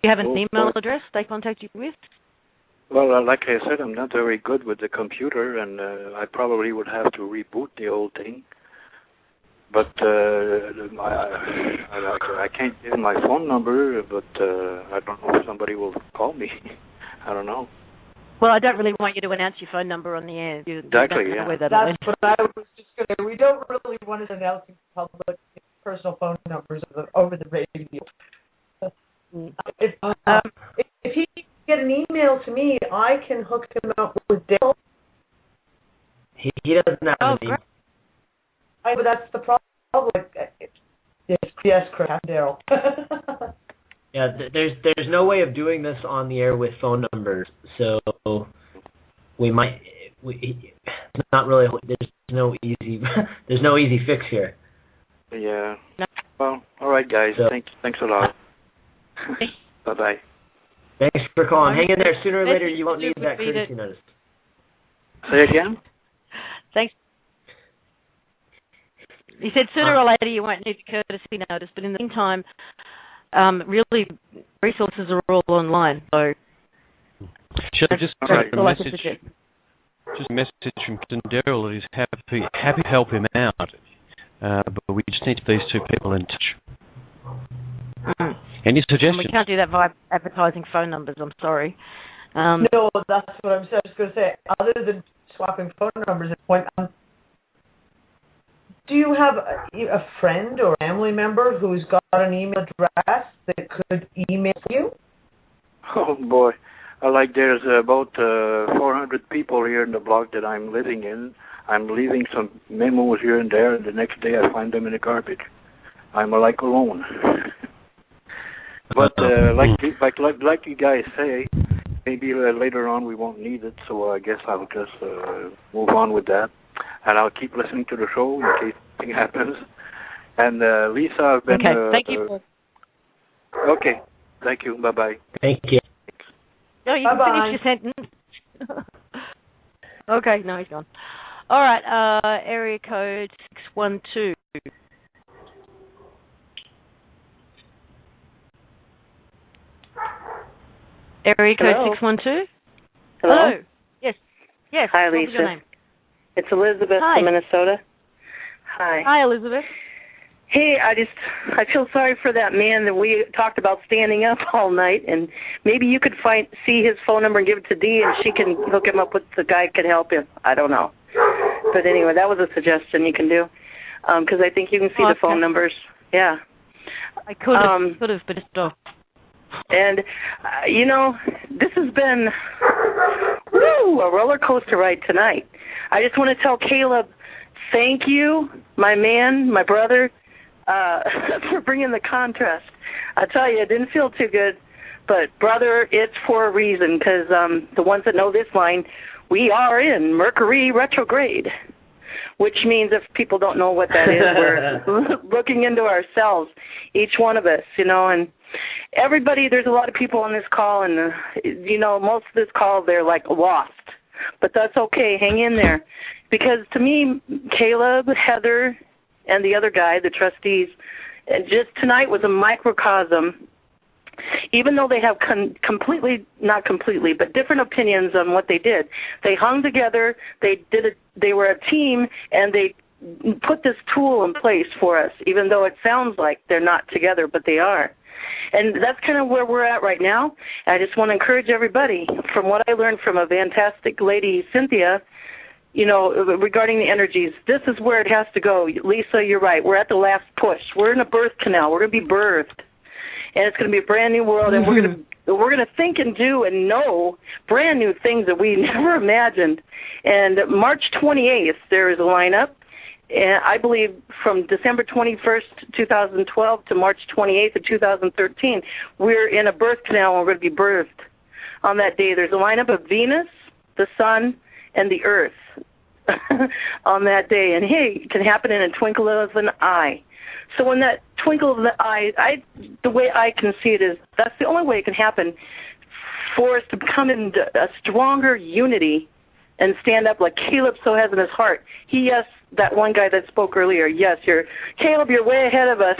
you have an email address they contact you with? Well, like I said, I'm not very good with the computer, and I probably would have to reboot the whole thing. But I can't give my phone number, but I don't know if somebody will call me. I don't know. Well, I don't really want you to announce your phone number on the air. Exactly, yeah. That's what I was just going to say. We don't really want to announce in public personal phone numbers over the radio. If he can get an email to me, I can hook him up with Dale. He doesn't have an email. But that's the problem. Yes, Chris, Daryl. Yeah, there's no way of doing this on the air with phone numbers, so it's not really. There's no easy fix here. Yeah. Well, all right, guys. So, thanks a lot. Bye-bye. Thanks for calling. Hang in there. Sooner or later, you won't need that courtesy notice. Say again? Thanks. He said sooner or later you won't need the courtesy notice, but in the meantime, really, resources are all online. So, should I just a message from Daryl that he's happy to help him out, but we just need these two people in touch. Any suggestions? And we can't do that via advertising phone numbers. I'm sorry. No, that's what I'm just going to say. Other than swapping phone numbers at point. Do you have a friend or family member who's got an email address that could email you? Oh, boy. There's about 400 people here in the block that I'm living in. I'm leaving some memos here and there, and the next day I find them in the garbage. I'm alone. But like you guys say, maybe later on we won't need it, so I guess I'll just move on with that. And I'll keep listening to the show in case something happens. And Lisa, I've been... Okay, thank you. Okay, thank you. Bye-bye. Thank you. No, you can finish your sentence. Okay, no, he's gone. All right, area code 612. Area code 612? Hello? Yes. Hi, Lisa. What's your name? It's Elizabeth from Minnesota. Hi. Hi, Elizabeth. Hey, I feel sorry for that man that we talked about standing up all night, and maybe you could see his phone number and give it to Dee, and she can hook him up with the guy who can help him. I don't know. But anyway, that was a suggestion you can do, because I think you can see the phone numbers. Yeah. I could have, but it's off. And, this has been a roller coaster ride tonight. I just want to tell Caleb, thank you, my man, my brother, for bringing the contrast. I tell you, it didn't feel too good. But, brother, it's for a reason, because the ones that know this line, we are in Mercury retrograde, which means if people don't know what that is, we're looking into ourselves, each one of us, and everybody, there's a lot of people on this call, and, most of this call, they're, like, lost. But that's okay. Hang in there. Because to me, Caleb, Heather, and the other guy, the trustees, just tonight was a microcosm. Even though they have not completely, but different opinions on what they did, they hung together. They were a team, and they put this tool in place for us. Even though it sounds like they're not together, but they are. And that's kind of where we're at right now. I just want to encourage everybody. From what I learned from a fantastic lady, Cynthia, regarding the energies, this is where it has to go. Lisa, you're right. We're at the last push. We're in a birth canal. We're going to be birthed. And it's going to be a brand new world, and we're going to think and do and know brand new things that we never imagined. And March 28th, there is a lineup, and I believe from December 21st, 2012 to March 28th of 2013, we're in a birth canal, and we're going to be birthed on that day. There's a lineup of Venus, the Sun, and the Earth on that day. And, hey, it can happen in a twinkle of an eye. So when that twinkle of the eye, the way I can see it is that's the only way it can happen for us to come into a stronger unity and stand up like Caleb so has in his heart. Yes, that one guy that spoke earlier, yes, Caleb, you're way ahead of us.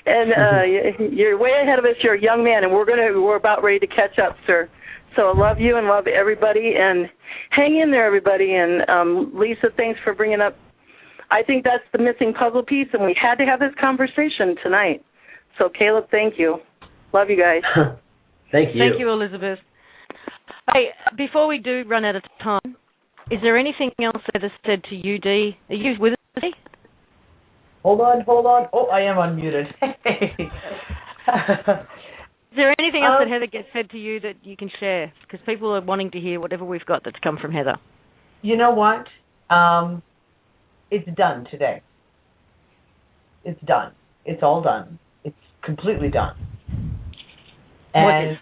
And you're way ahead of us. You're a young man, and we're about ready to catch up, sir. So I love you and love everybody, and hang in there, everybody. And Lisa, thanks for bringing up. I think that's the missing puzzle piece, and we had to have this conversation tonight. So, Caleb, thank you. Love you guys. Thank you. Thank you, Elizabeth. Hey, before we do run out of time, is there anything else that is said to you, Dee? Are you with us, Dee? Hold on. Oh, I am unmuted. Is there anything else that Heather gets said to you that you can share? Because people are wanting to hear whatever we've got that's come from Heather. You know what? It's done today. It's done. It's all done. It's completely done. And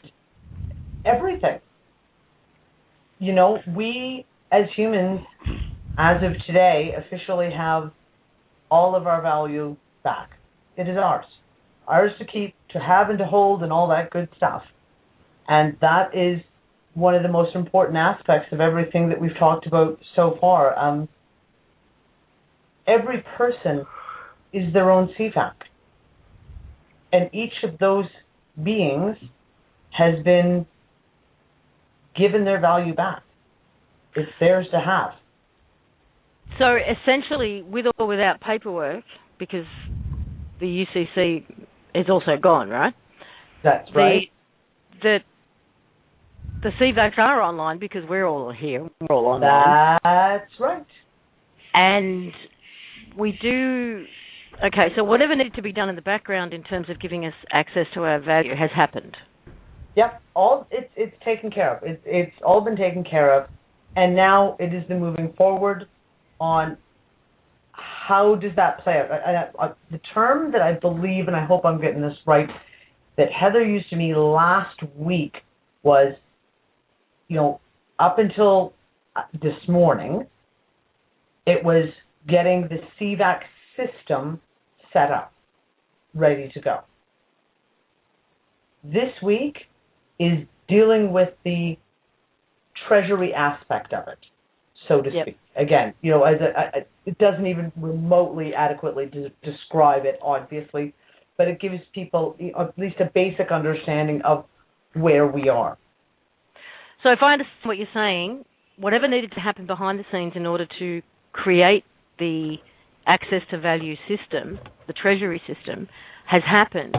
everything. We as humans, as of today, officially have all of our value back. It is ours. Ours to keep, to have, and to hold, and all that good stuff. And that is one of the most important aspects of everything that we've talked about so far. Every person is their own CVAC. And each of those beings has been given their value back. It's theirs to have. So essentially, with or without paperwork, because the UCC is also gone, right? That's right. The CVACs are online because we're all here. We're all online. That's right. And we do... Okay, so whatever needed to be done in the background in terms of giving us access to our value has happened. Yep, it's taken care of. It's all been taken care of, and now it is the moving forward on how does that play out. The term that I believe, and I hope I'm getting this right, that Heather used to me last week was, up until this morning, it was getting the CVAC system set up, ready to go. This week is dealing with the treasury aspect of it, so to speak. Again, it doesn't even remotely adequately describe it, obviously, but it gives people at least a basic understanding of where we are. So if I understand what you're saying, whatever needed to happen behind the scenes in order to create the access to value system, the treasury system, has happened.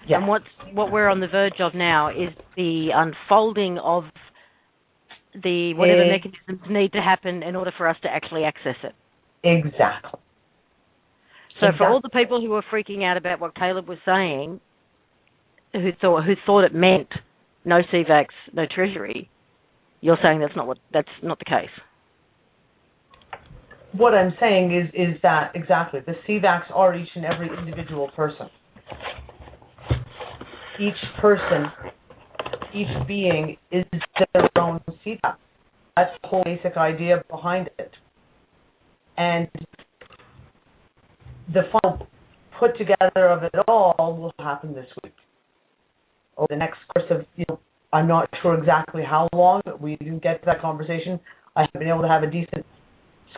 Yeah. And what we're on the verge of now is the unfolding of the whatever mechanisms need to happen in order for us to actually access it. Exactly. So for all the people who were freaking out about what Caleb was saying, who thought it meant no CVACs, no treasury, you're saying that's not the case. what I'm saying is that exactly the CVACs are each and every individual person. Each person, each being is their own CVAC. That's the whole basic idea behind it. And the final put together of it all will happen this week. Over the next course of, I'm not sure exactly how long, but we didn't get to that conversation. I have been able to have a decent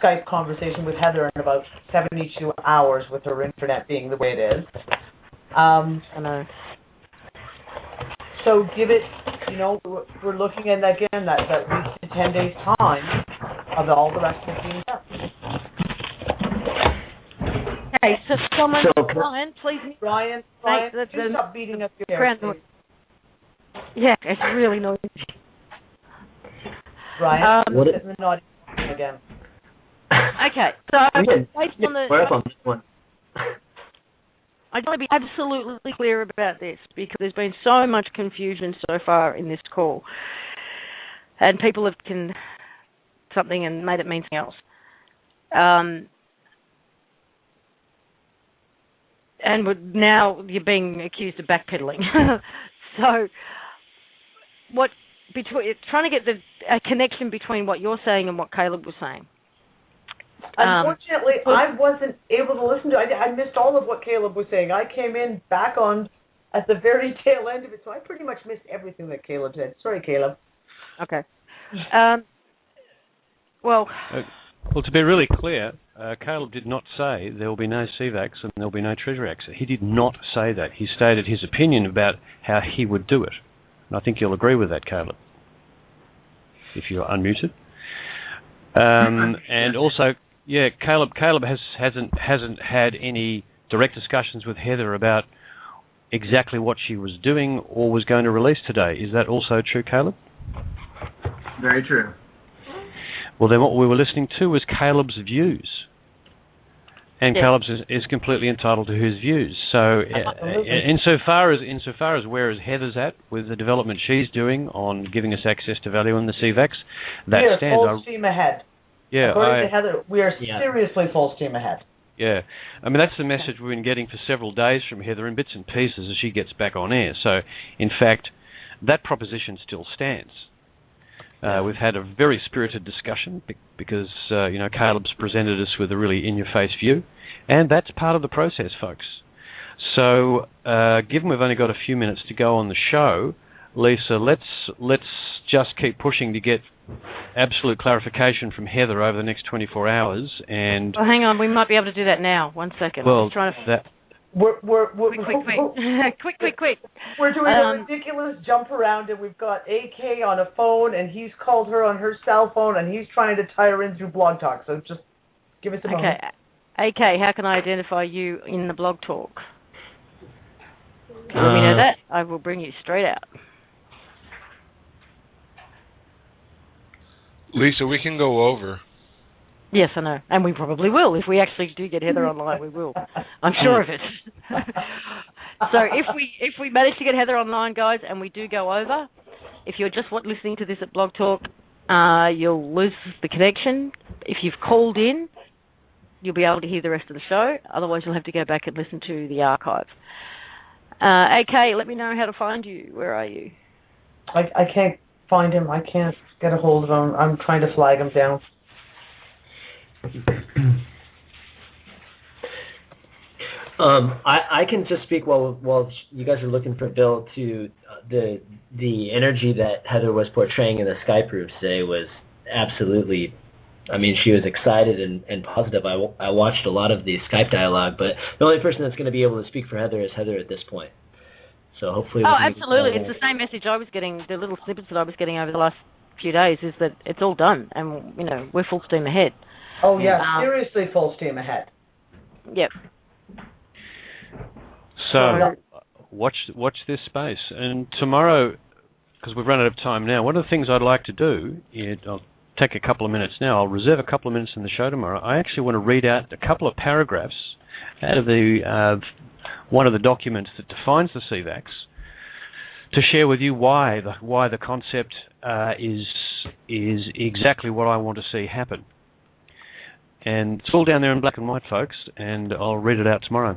Skype conversation with Heather in about 72 hours with her internet being the way it is. I know. So give it, we're looking at, again, that week to 10 days time of all the rest of it being done. Okay, so someone, Ryan, please. Ryan, stop beating up your hair, please. Yeah, it's really noisy. Ryan, get in the naughty again. Okay, so based on the... I want to be absolutely clear about this because there's been so much confusion so far in this call. And people have something and made it mean something else. And now you're being accused of backpedaling. So, trying to get a connection between what you're saying and what Caleb was saying. Unfortunately, I wasn't able to listen to it. I missed all of what Caleb was saying. I came in back on at the very tail end of it, so I pretty much missed everything that Caleb said. Sorry, Caleb. Okay. Well, to be really clear, Caleb did not say there will be no CVACs and there will be no Treasury Acts. He did not say that. He stated his opinion about how he would do it. And I think you'll agree with that, Caleb, if you're unmuted. And also, Caleb hasn't had any direct discussions with Heather about exactly what she was doing or was going to release today. Is that also true, Caleb? Very true. Well, then what we were listening to was Caleb's views. And Caleb is completely entitled to his views. So, insofar as where is Heather's at with the development she's doing on giving us access to value in the CVACs, that we are stands. Full steam ahead. Yeah, according to Heather, we are seriously full steam ahead. Yeah, I mean that's the message we've been getting for several days from Heather in bits and pieces as she gets back on air. So, in fact, that proposition still stands. We've had a very spirited discussion because, Caleb's presented us with a really in-your-face view, and that's part of the process, folks. So, given we've only got a few minutes to go on the show, Lisa, let's just keep pushing to get absolute clarification from Heather over the next 24 hours. And well, hang on, we might be able to do that now. 1 second. Well, trying to... We're quick. We're doing a ridiculous jump around, and we've got AK on a phone, and he's called her on her cell phone, and he's trying to tie her in through Blog Talk. So just give us a moment. Okay, AK, how can I identify you in the Blog Talk? Can you let me know that? I will bring you straight out. Lisa, we can go over. Yes, I know, and we probably will. If we actually do get Heather online, we will. I'm sure of it. So if we manage to get Heather online, guys, and we do go over, if you're just listening to this at Blog Talk, you'll lose the connection. If you've called in, you'll be able to hear the rest of the show. Otherwise, you'll have to go back and listen to the archive. AK, let me know how to find you. Where are you? I can't find him. I can't get a hold of him. I'm trying to flag him down. I can just speak while you guys are looking for Bill to the energy that Heather was portraying in the Skype room today was absolutely. I mean, she was excited and positive. I watched a lot of the Skype dialogue, but the only person that's going to be able to speak for Heather is Heather at this point. So hopefully. Oh, absolutely! It's the same message I was getting. The little snippets that I was getting over the last few days is that it's all done, and we're full steam ahead. Oh yeah, seriously, full steam ahead. Yep. So, watch this space. And tomorrow, because we've run out of time now, one of the things I'd like to do, I'll take a couple of minutes now, I'll reserve a couple of minutes in the show tomorrow. I actually want to read out a couple of paragraphs out of the one of the documents that defines the CVACs to share with you why the concept is exactly what I want to see happen. And it's all down there in black and white, folks, and I'll read it out tomorrow.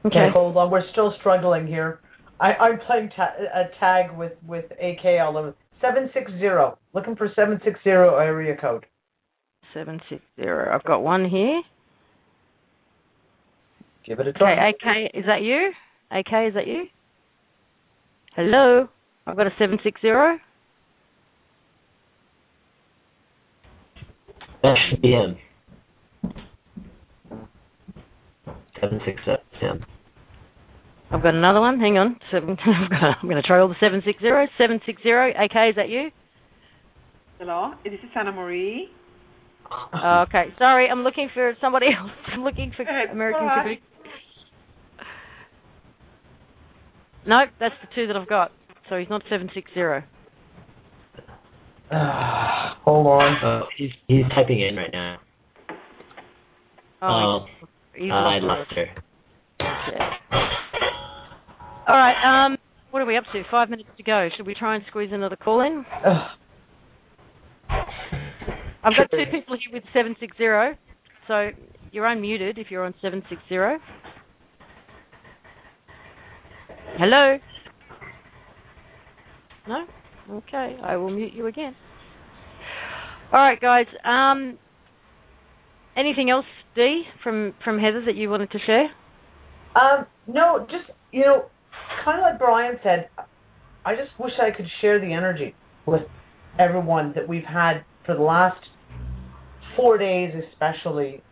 Okay, hold on. We're still struggling here. I'm playing a tag with AK all over. 760. Looking for 760 area code. 760. I've got one here. Give it a try. Okay, AK, is that you? AK, is that you? Hello? I've got a 760. That should be him. 767. I've got another one. Hang on. I'm going to try all the 760. 760. AK, is that you? Hello, this is Anna Marie. Okay, sorry. I'm looking for somebody else. I'm looking for American Kabuki. No, that's the two that I've got. So he's not 760. Hold on. He's typing in right now. He's I lost her. Yeah. All right. What are we up to? 5 minutes to go. Should we try and squeeze another call in? I've got two people here with 760. So you're unmuted if you're on 760. Hello? No? Okay, I will mute you again. All right, guys. Anything else, Dee, from Heather that you wanted to share? No, just, kind of like Brian said, I just wish I could share the energy with everyone that we've had for the last 4 days especially.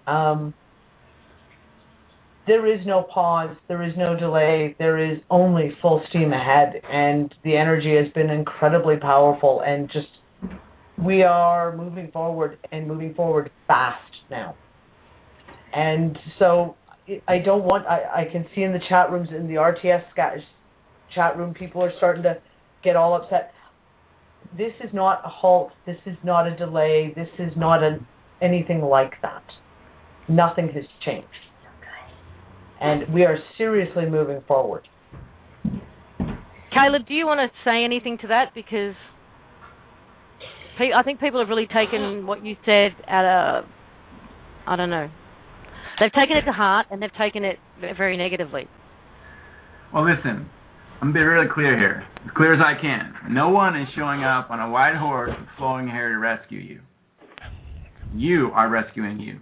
There is no pause, there is no delay, there is only full steam ahead, and the energy has been incredibly powerful, and just we are moving forward and moving forward fast now. And so I can see in the chat rooms, in the RTS chat room, people are starting to get all upset. This is not a halt, this is not a delay, this is not anything like that. Nothing has changed. And we are seriously moving forward. Caleb, do you want to say anything to that? Because I think people have really taken what you said I don't know. They've taken it to heart, and they've taken it very negatively. Well, listen, I'm going to be really clear here, as clear as I can. No one is showing up on a white horse with flowing hair to rescue you. You are rescuing you.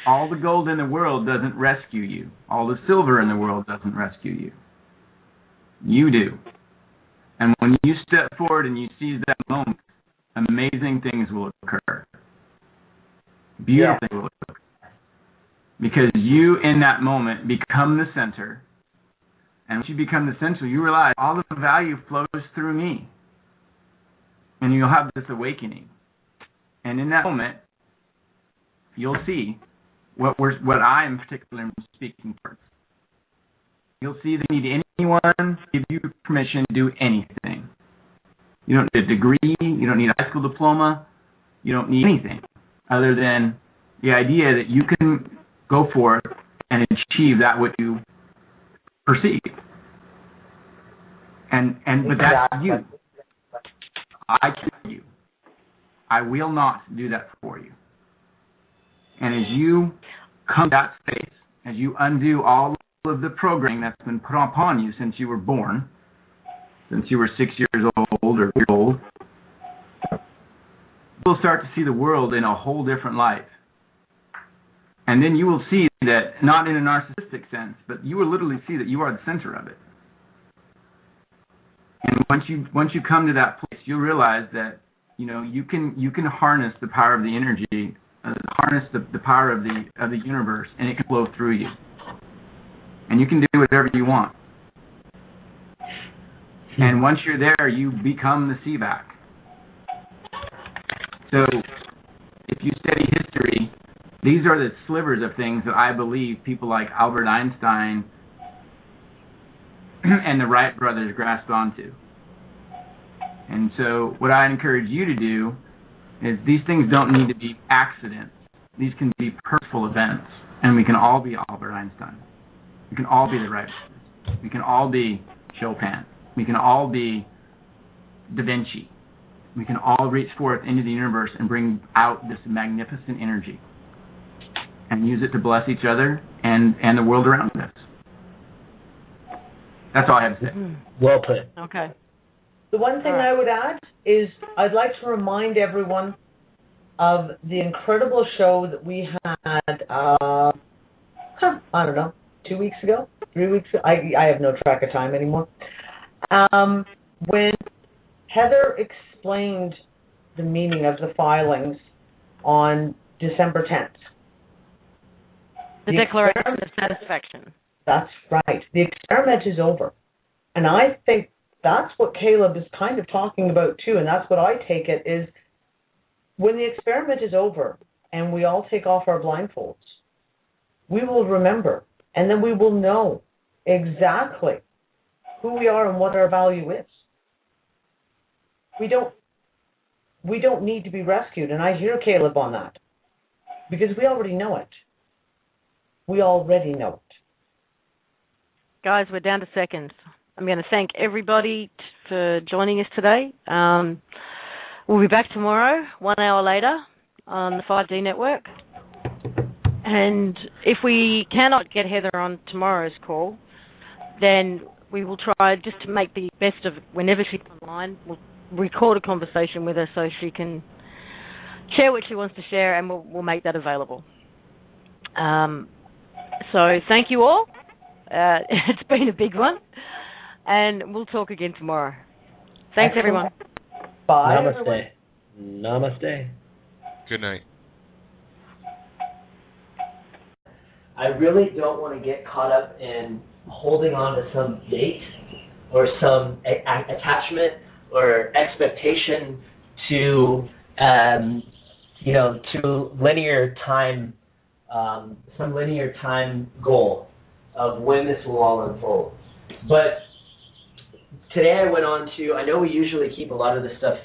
All the gold in the world doesn't rescue you. All the silver in the world doesn't rescue you. You do. And when you step forward and you seize that moment, amazing things will occur. Beautiful things will occur. Because you, in that moment, become the center. And once you become the center, you realize all of the value flows through me. And you'll have this awakening. And in that moment, you'll see what I am particularly speaking towards. You'll see that you need anyone give you permission to do anything. You don't need a degree, you don't need a high school diploma, you don't need anything other than the idea that you can go forth and achieve that what you perceive. But that's you. I kill you. I will not do that for you. And as you come to that space, as you undo all of the programming that's been put upon you since you were born, since you were 6 years old or years old, you'll start to see the world in a whole different light. And then you will see that, not in a narcissistic sense, but you will literally see that you are the center of it. And once you come to that place, you'll realize that you can harness the power of the energy, harness the power of the universe, and it can flow through you. And you can do whatever you want. And once you're there, you become the CVAC. So if you study history, these are the slivers of things that I believe people like Albert Einstein and the Wright brothers grasped onto. And so what I encourage you to do is these things don't need to be accidents. These can be purposeful events. And we can all be Albert Einstein. We can all be the Wright brothers. We can all be Chopin. We can all be Da Vinci. we can all reach forth into the universe and bring out this magnificent energy and use it to bless each other and the world around us. That's all I have to say. Well put. Okay. The one thing I would add is I'd like to remind everyone of the incredible show that we had, I don't know, 2 weeks ago, 3 weeks ago. I have no track of time anymore. When Heather explained the meaning of the filings on December 10th. The Declaration of Satisfaction. That's right. The experiment is over. And I think that's what Caleb is kind of talking about too, and that's what I take it is when the experiment is over and we all take off our blindfolds, we will remember, and then we will know exactly who we are and what our value is. We don't need to be rescued, and I hear Caleb on that, because we already know it. We already know it. Guys, we're down to seconds. I'm going to thank everybody for joining us today. We'll be back tomorrow, 1 hour later, on the 5D network. And if we cannot get Heather on tomorrow's call, then we will try just to make the best of it. Whenever she's online, we'll record a conversation with her so she can share what she wants to share, and we'll make that available. So thank you all. It's been a big one, and we'll talk again tomorrow. Thanks, everyone. Bye. Namaste. Everyone. Namaste. Good night. I really don't want to get caught up in holding on to some date or some attachment or expectation to, to linear time, some linear time goal of when this will all unfold. But today I went on to, I know we usually keep a lot of this stuff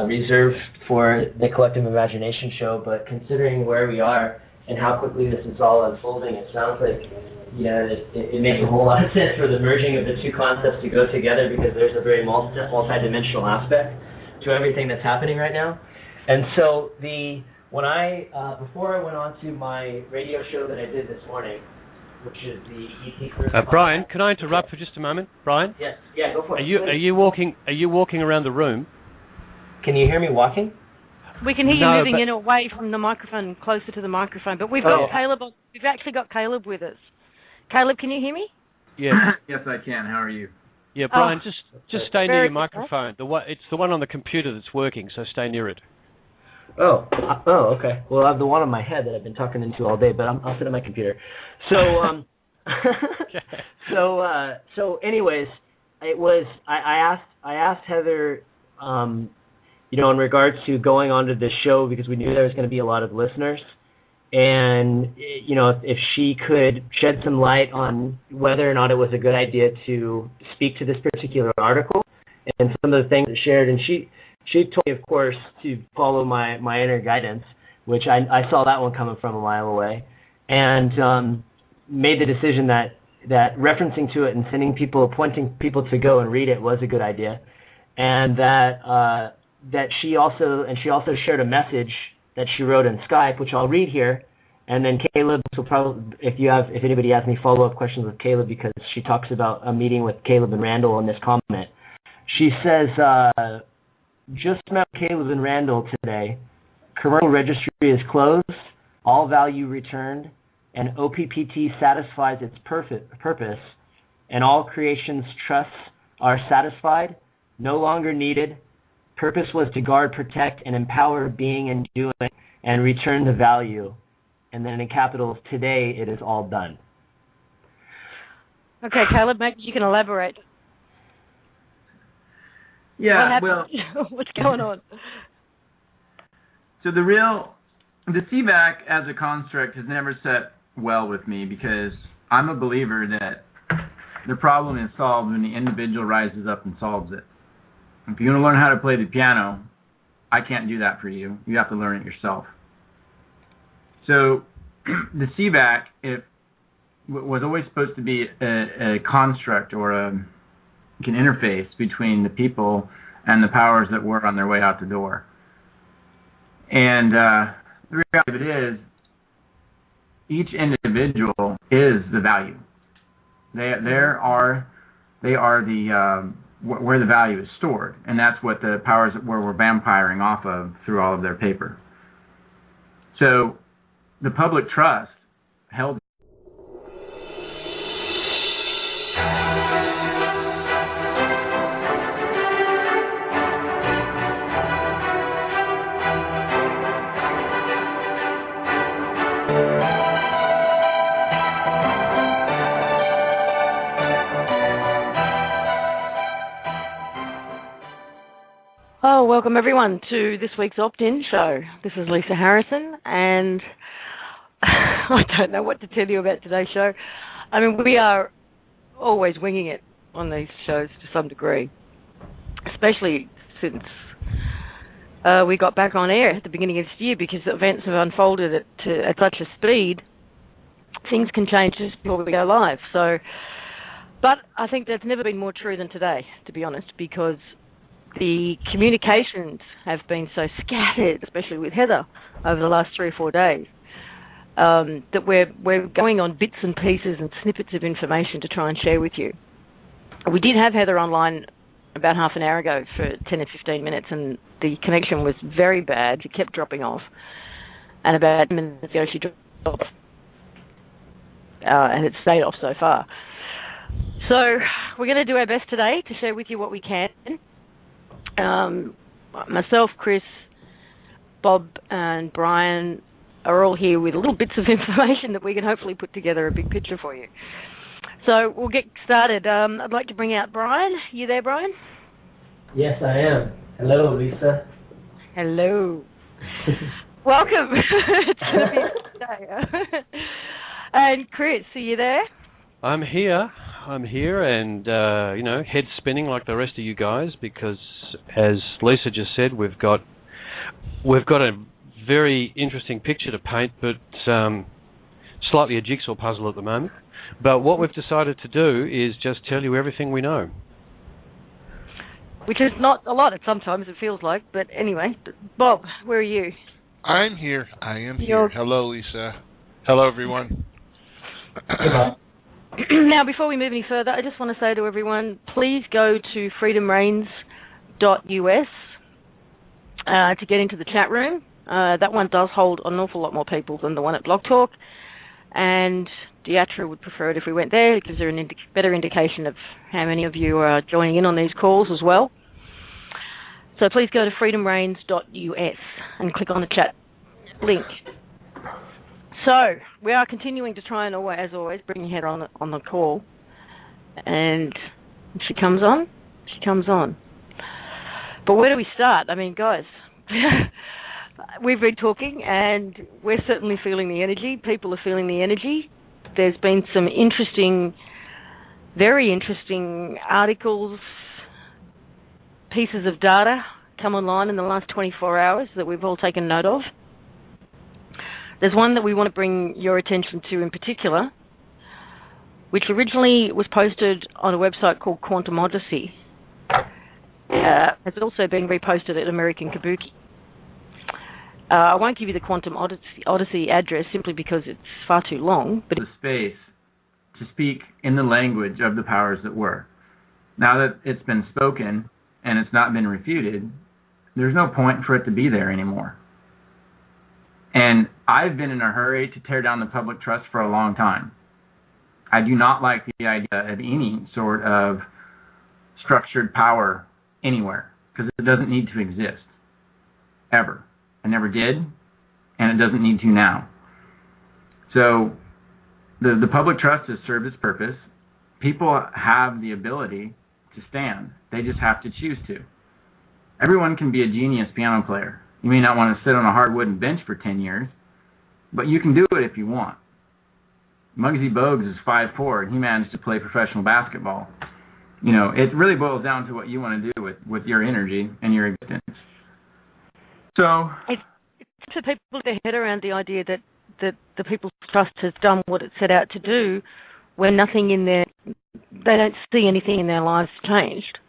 reserved for the Collective Imagination show, but considering where we are and how quickly this is all unfolding, it sounds like, it makes a whole lot of sense for the merging of the two concepts to go together, because there's a very multi-dimensional aspect to everything that's happening right now. And so before I went on to my radio show that I did this morning, which is the ET First. Brian, can I interrupt for just a moment? Brian? Yes. Yeah, go for it. Are you walking around the room? Can you hear me walking? We can hear you moving in away from the microphone, closer to the microphone. But we've got Caleb. We've actually got Caleb with us. Caleb, can you hear me? Yeah. Yes, I can. How are you? Yeah, Brian, just stay near your microphone. It's the one on the computer that's working, so stay near it. Oh, okay. Well, I have the one on my head that I've been talking into all day, but I'll sit at my computer. So, so anyways, it was I asked Heather, in regards to going onto this show, because we knew there was going to be a lot of listeners, and if she could shed some light on whether or not it was a good idea to speak to this particular article and some of the things it shared, and she told me, of course, to follow my inner guidance, which I saw that one coming from a mile away, and made the decision that referencing to it and pointing people to go and read it was a good idea, and that she also shared a message that she wrote in Skype, which I'll read here, and then Caleb will probably, if anybody has any follow-up questions with Caleb, because she talks about a meeting with Caleb and Randall in this comment. She says, just met Caleb and Randall today. Commercial registry is closed, all value returned, and OPPT satisfies its purpose, and all creation's trusts are satisfied, no longer needed. Purpose was to guard, protect, and empower being and doing, and return the value. And then in capitals, today it is all done. Okay, Caleb, maybe you can elaborate. Yeah, what's going on? So the CVAC as a construct has never set well with me, because I'm a believer that the problem is solved when the individual rises up and solves it. If you want to learn how to play the piano, I can't do that for you. You have to learn it yourself. So the CVAC, it was always supposed to be a construct or an interface between the people and the powers that were on their way out the door. And the reality of it is, each individual is the value. They are the where the value is stored, and that's what the powers that were vampiring off of through all of their paper. So the public trust held. Oh, welcome everyone to this week's Oppt In show. This is Lisa Harrison, and I don't know what to tell you about today's show. I mean, we are always winging it on these shows to some degree, especially since we got back on air at the beginning of this year, because events have unfolded at such a speed, things can change just before we go live. So, but I think that's never been more true than today, to be honest, because the communications have been so scattered, especially with Heather, over the last 3 or 4 days, that we're going on bits and pieces and snippets of information to try and share with you. We did have Heather online about half an hour ago for 10 or 15 minutes, and the connection was very bad. She kept dropping off, and about 10 minutes ago she dropped off, and it stayed off so far. So we're going to do our best today to share with you what we can. Myself, Chris, Bob, and Brian are all here with little bits of information that we can hopefully put together a big picture for you. So we'll get started. I'd like to bring out Brian. You there, Brian? Yes, I am. Hello, Lisa. Hello. Welcome. It's going to be a day. And Chris, are you there? I'm here, and head spinning like the rest of you guys, because as Lisa just said, we've got a very interesting picture to paint, but slightly a jigsaw puzzle at the moment. But what we've decided to do is just tell you everything we know, which is not a lot. Sometimes it feels like, but anyway. Bob, where are you? I'm here. I am here. Hello, Lisa. Hello, everyone. Now, before we move any further, I just want to say to everyone, please go to freedomreigns.us to get into the chat room. That one does hold an awful lot more people than the one at Blog Talk, and Deatra would prefer it if we went there. It gives her a better indication of how many of you are joining in on these calls as well. So please go to freedomreigns.us and click on the chat link. So we are continuing to try and, as always, bring Heather on the call. And she comes on. But where do we start? I mean, guys, we've been talking, and we're certainly feeling the energy. People are feeling the energy. There's been some very interesting articles, pieces of data come online in the last 24 hours that we've all taken note of. There's one that we want to bring your attention to in particular, which originally was posted on a website called Quantum Odyssey. Has also been reposted at American Kabuki. I won't give you the Quantum Odyssey address simply because it's far too long. But the space to speak in the language of the powers that were. Now that it's been spoken and it's not been refuted, there's no point for it to be there anymore. And I've been in a hurry to tear down the public trust for a long time. I do not like the idea of any sort of structured power anywhere, because it doesn't need to exist, ever. It never did, and it doesn't need to now. So the public trust has served its purpose. People have the ability to stand. They just have to choose to. Everyone can be a genius piano player. You may not want to sit on a hard wooden bench for 10 years, but you can do it if you want. Muggsy Bogues is 5'4", and he managed to play professional basketball. You know, it really boils down to what you want to do with your energy and your existence. So it's for people to get their head around the idea that the People's Trust has done what it set out to do, when they don't see anything in their lives changed.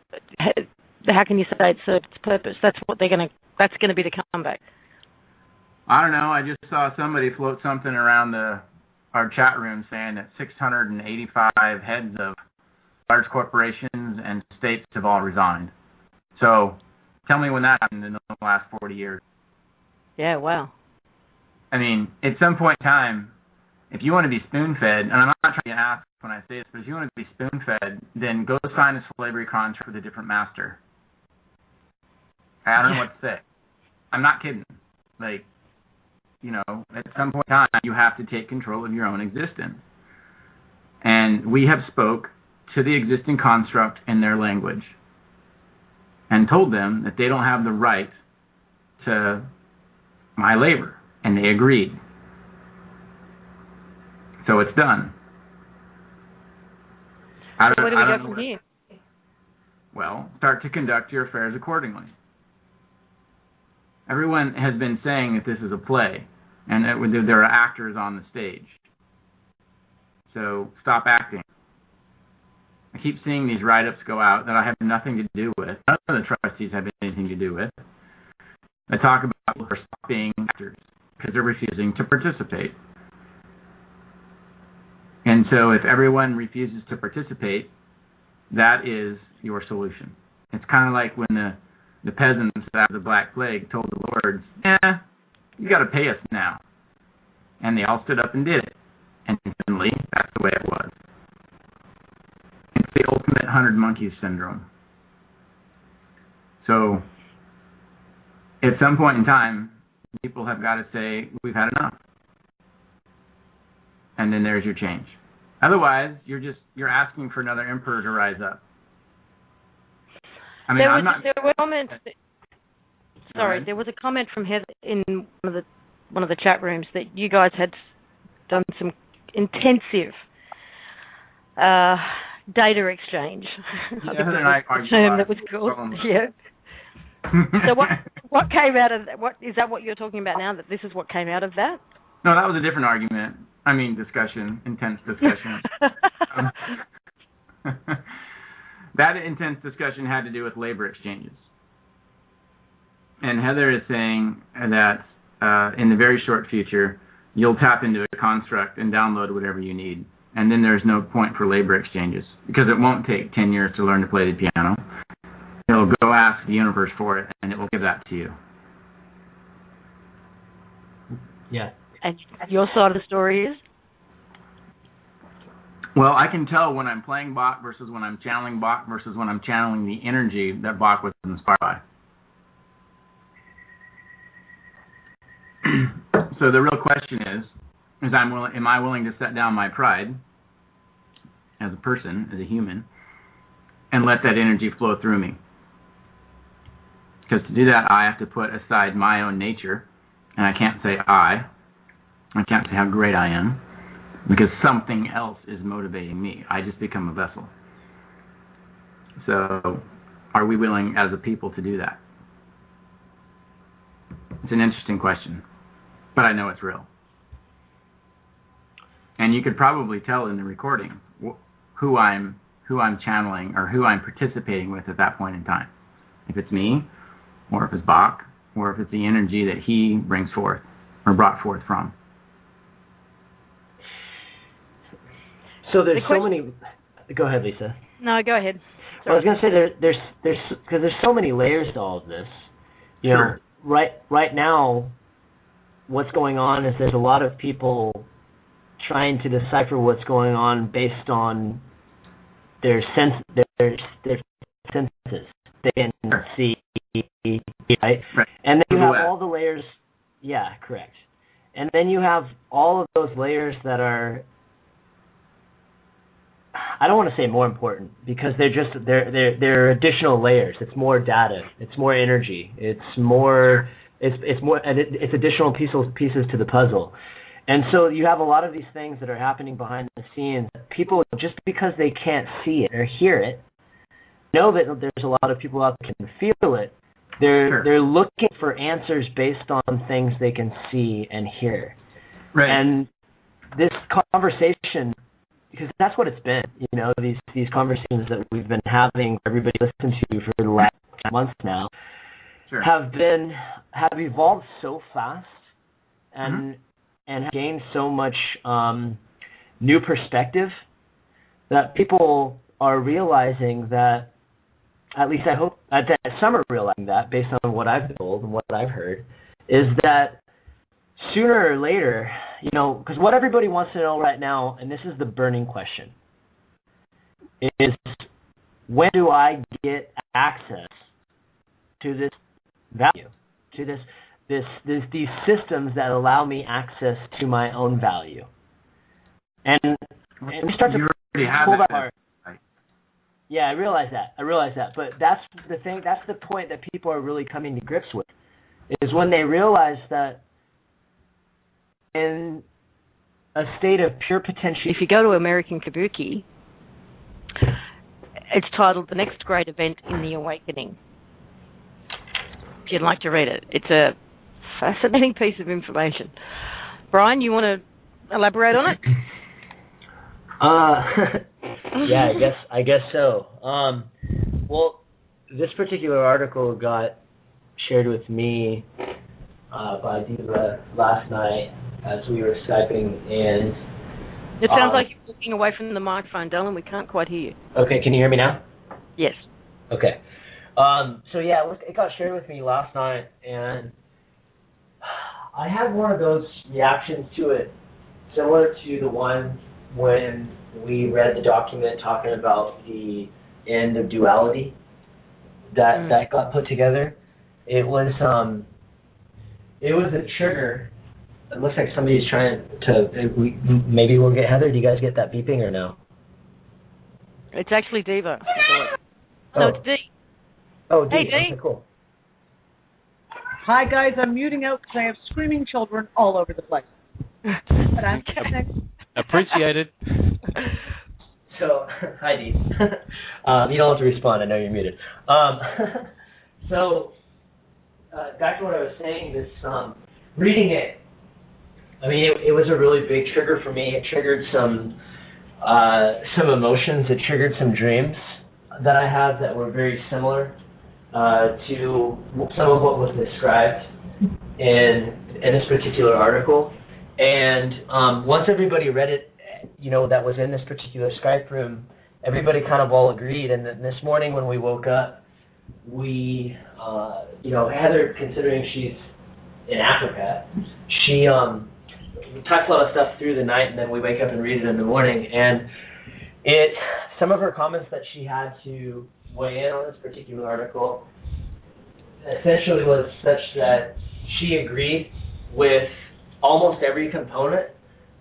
How can you say it served its purpose? That's going to be the comeback. I don't know. I just saw somebody float something around our chat room saying that 685 heads of large corporations and states have all resigned. So tell me when that happened in the last 40 years. Yeah, wow. I mean, at some point in time, if you want to be spoon-fed, and I'm not trying to ask when I say this, but if you want to be spoon-fed, then go sign a slavery contract with a different master. I don't know what to say. I'm not kidding. Like, you know, at some point in time, you have to take control of your own existence. And we have spoke to the existing construct in their language and told them that they don't have the right to my labor, and they agreed. So it's done. So where do we go from here? Well, start to conduct your affairs accordingly. Everyone has been saying that this is a play, and that there are actors on the stage. So stop acting. I keep seeing these write-ups go out that I have nothing to do with. None of the trustees have anything to do with. I talk about people who are stopping actors because they're refusing to participate. And so if everyone refuses to participate, that is your solution. It's kind of like when the peasants after the Black Plague told the lords, you got to pay us now. And they all stood up and did it. And suddenly, that's the way it was. It's the ultimate 100 monkeys syndrome. So, at some point in time, people have got to say, we've had enough. And then there's your change. Otherwise, you're asking for another emperor to rise up. I mean, there were comments. There was a comment from Heather in one of the chat rooms that you guys had done some intensive data exchange. Yeah, Heather and I argued term that was called. Yeah. So what came out of that? What is that? What you're talking about now? That this is what came out of that? No, that was a different argument. I mean, discussion, intense discussion. That intense discussion had to do with labor exchanges. And Heather is saying that in the very short future, you'll tap into a construct and download whatever you need. And then there's no point for labor exchanges because it won't take 10 years to learn to play the piano. You'll go ask the universe for it, and it will give that to you. Yeah. And your side of the story is? Well, I can tell when I'm playing Bach versus when I'm channeling Bach versus when I'm channeling the energy that Bach was inspired by. So the real question is am I willing to set down my pride as a person, as a human, and let that energy flow through me? Because to do that, I have to put aside my own nature, and I can't say I can't say how great I am, because something else is motivating me. I just become a vessel. So, are we willing as a people to do that? It's an interesting question, but I know it's real. And you could probably tell in the recording who I'm channeling or who I'm participating with at that point in time. If it's me, or if it's Bach, or if it's the energy that he brings forth or brought forth from. So there's so many. Go ahead, Lisa. No, go ahead. Well, I was going to say there's so many layers to all of this. You know, right now, what's going on is there's a lot of people trying to decipher what's going on based on their senses. They can see, right? And then you have all the layers. Yeah, correct. And then you have all of those layers that are, I don't want to say more important because they're additional layers. It's more data. It's more energy. It's additional pieces to the puzzle. And so you have a lot of these things that are happening behind the scenes. People, just because they can't see it or hear it, know that there's a lot of people out there that can feel it. They're looking for answers based on things they can see and hear. Right. And this conversation, because that's what it's been, you know, these conversations that we've been having, everybody listen to for the last months now, Sure. have evolved so fast and have gained so much new perspective that people are realizing that, at least I hope that some are realizing that, based on what I've been told and what I've heard, is that sooner or later, because what everybody wants to know right now, and this is the burning question, is when do I get access to this value, to these systems that allow me access to my own value? And we start to pull that apart. Yeah, I realize that. But that's the thing. That's the point that people are really coming to grips with, is when they realize that in a state of pure potential. If you go to American Kabuki, it's titled "The Next Great Event in the Awakening." If you'd like to read it, it's a fascinating piece of information. Brian, you want to elaborate on it? Yeah, I guess so. Well, this particular article got shared with me by Diva last night as we were Skyping, and it sounds like you're looking away from the microphone, Dylan. We can't quite hear you. Okay, can you hear me now? Yes. Okay. So yeah, it got shared with me last night, and I had one of those reactions to it, similar to the one when we read the document talking about the end of duality that got put together. It was a trigger. It looks like somebody's trying to. Maybe we'll get Heather. Do you guys get that beeping or no? It's actually Diva. No, it's Dee. Oh, Dee. Hey, Dee. Okay, cool. Hi, guys. I'm muting out because I have screaming children all over the place. But I'm appreciated. So, hi, Dee. You don't have to respond. I know you're muted. So, back to what I was saying. This reading it. I mean, it was a really big trigger for me. It triggered some emotions. It triggered some dreams that I have that were very similar to some of what was described in this particular article. And once everybody read it, that was in this particular Skype room, everybody kind of all agreed. And then this morning when we woke up, we, Heather, considering she's in Africa, she talks a lot of stuff through the night, and then we wake up and read it in the morning. And some of her comments that she had to weigh in on this particular article essentially was such that she agreed with almost every component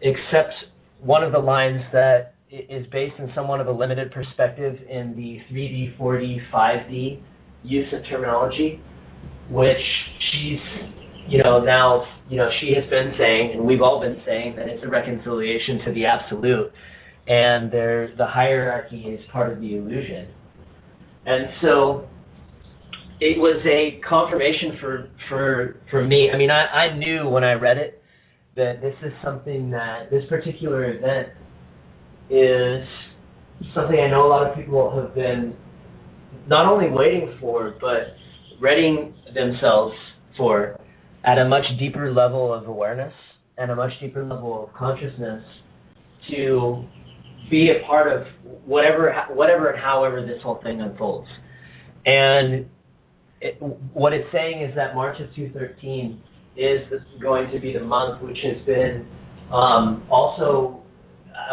except one of the lines that is based in somewhat of a limited perspective in the 3D, 4D, 5D use of terminology, which she's, now, she has been saying, and we've all been saying, that it's a reconciliation to the absolute, and the hierarchy is part of the illusion. And so it was a confirmation for me. I mean, I knew when I read it that this particular event is something I know a lot of people have been not only waiting for, but readying themselves for at a much deeper level of awareness and a much deeper level of consciousness to be a part of whatever and however this whole thing unfolds. And what it's saying is that March of 2013 is going to be the month which has been also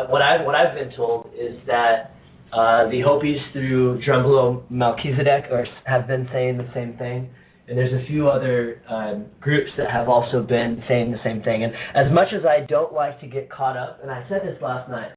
what I've been told is that the Hopis through Drumbelow Melchizedek have been saying the same thing, and there's a few other groups that have also been saying the same thing. And as much as I don't like to get caught up, and I said this last night,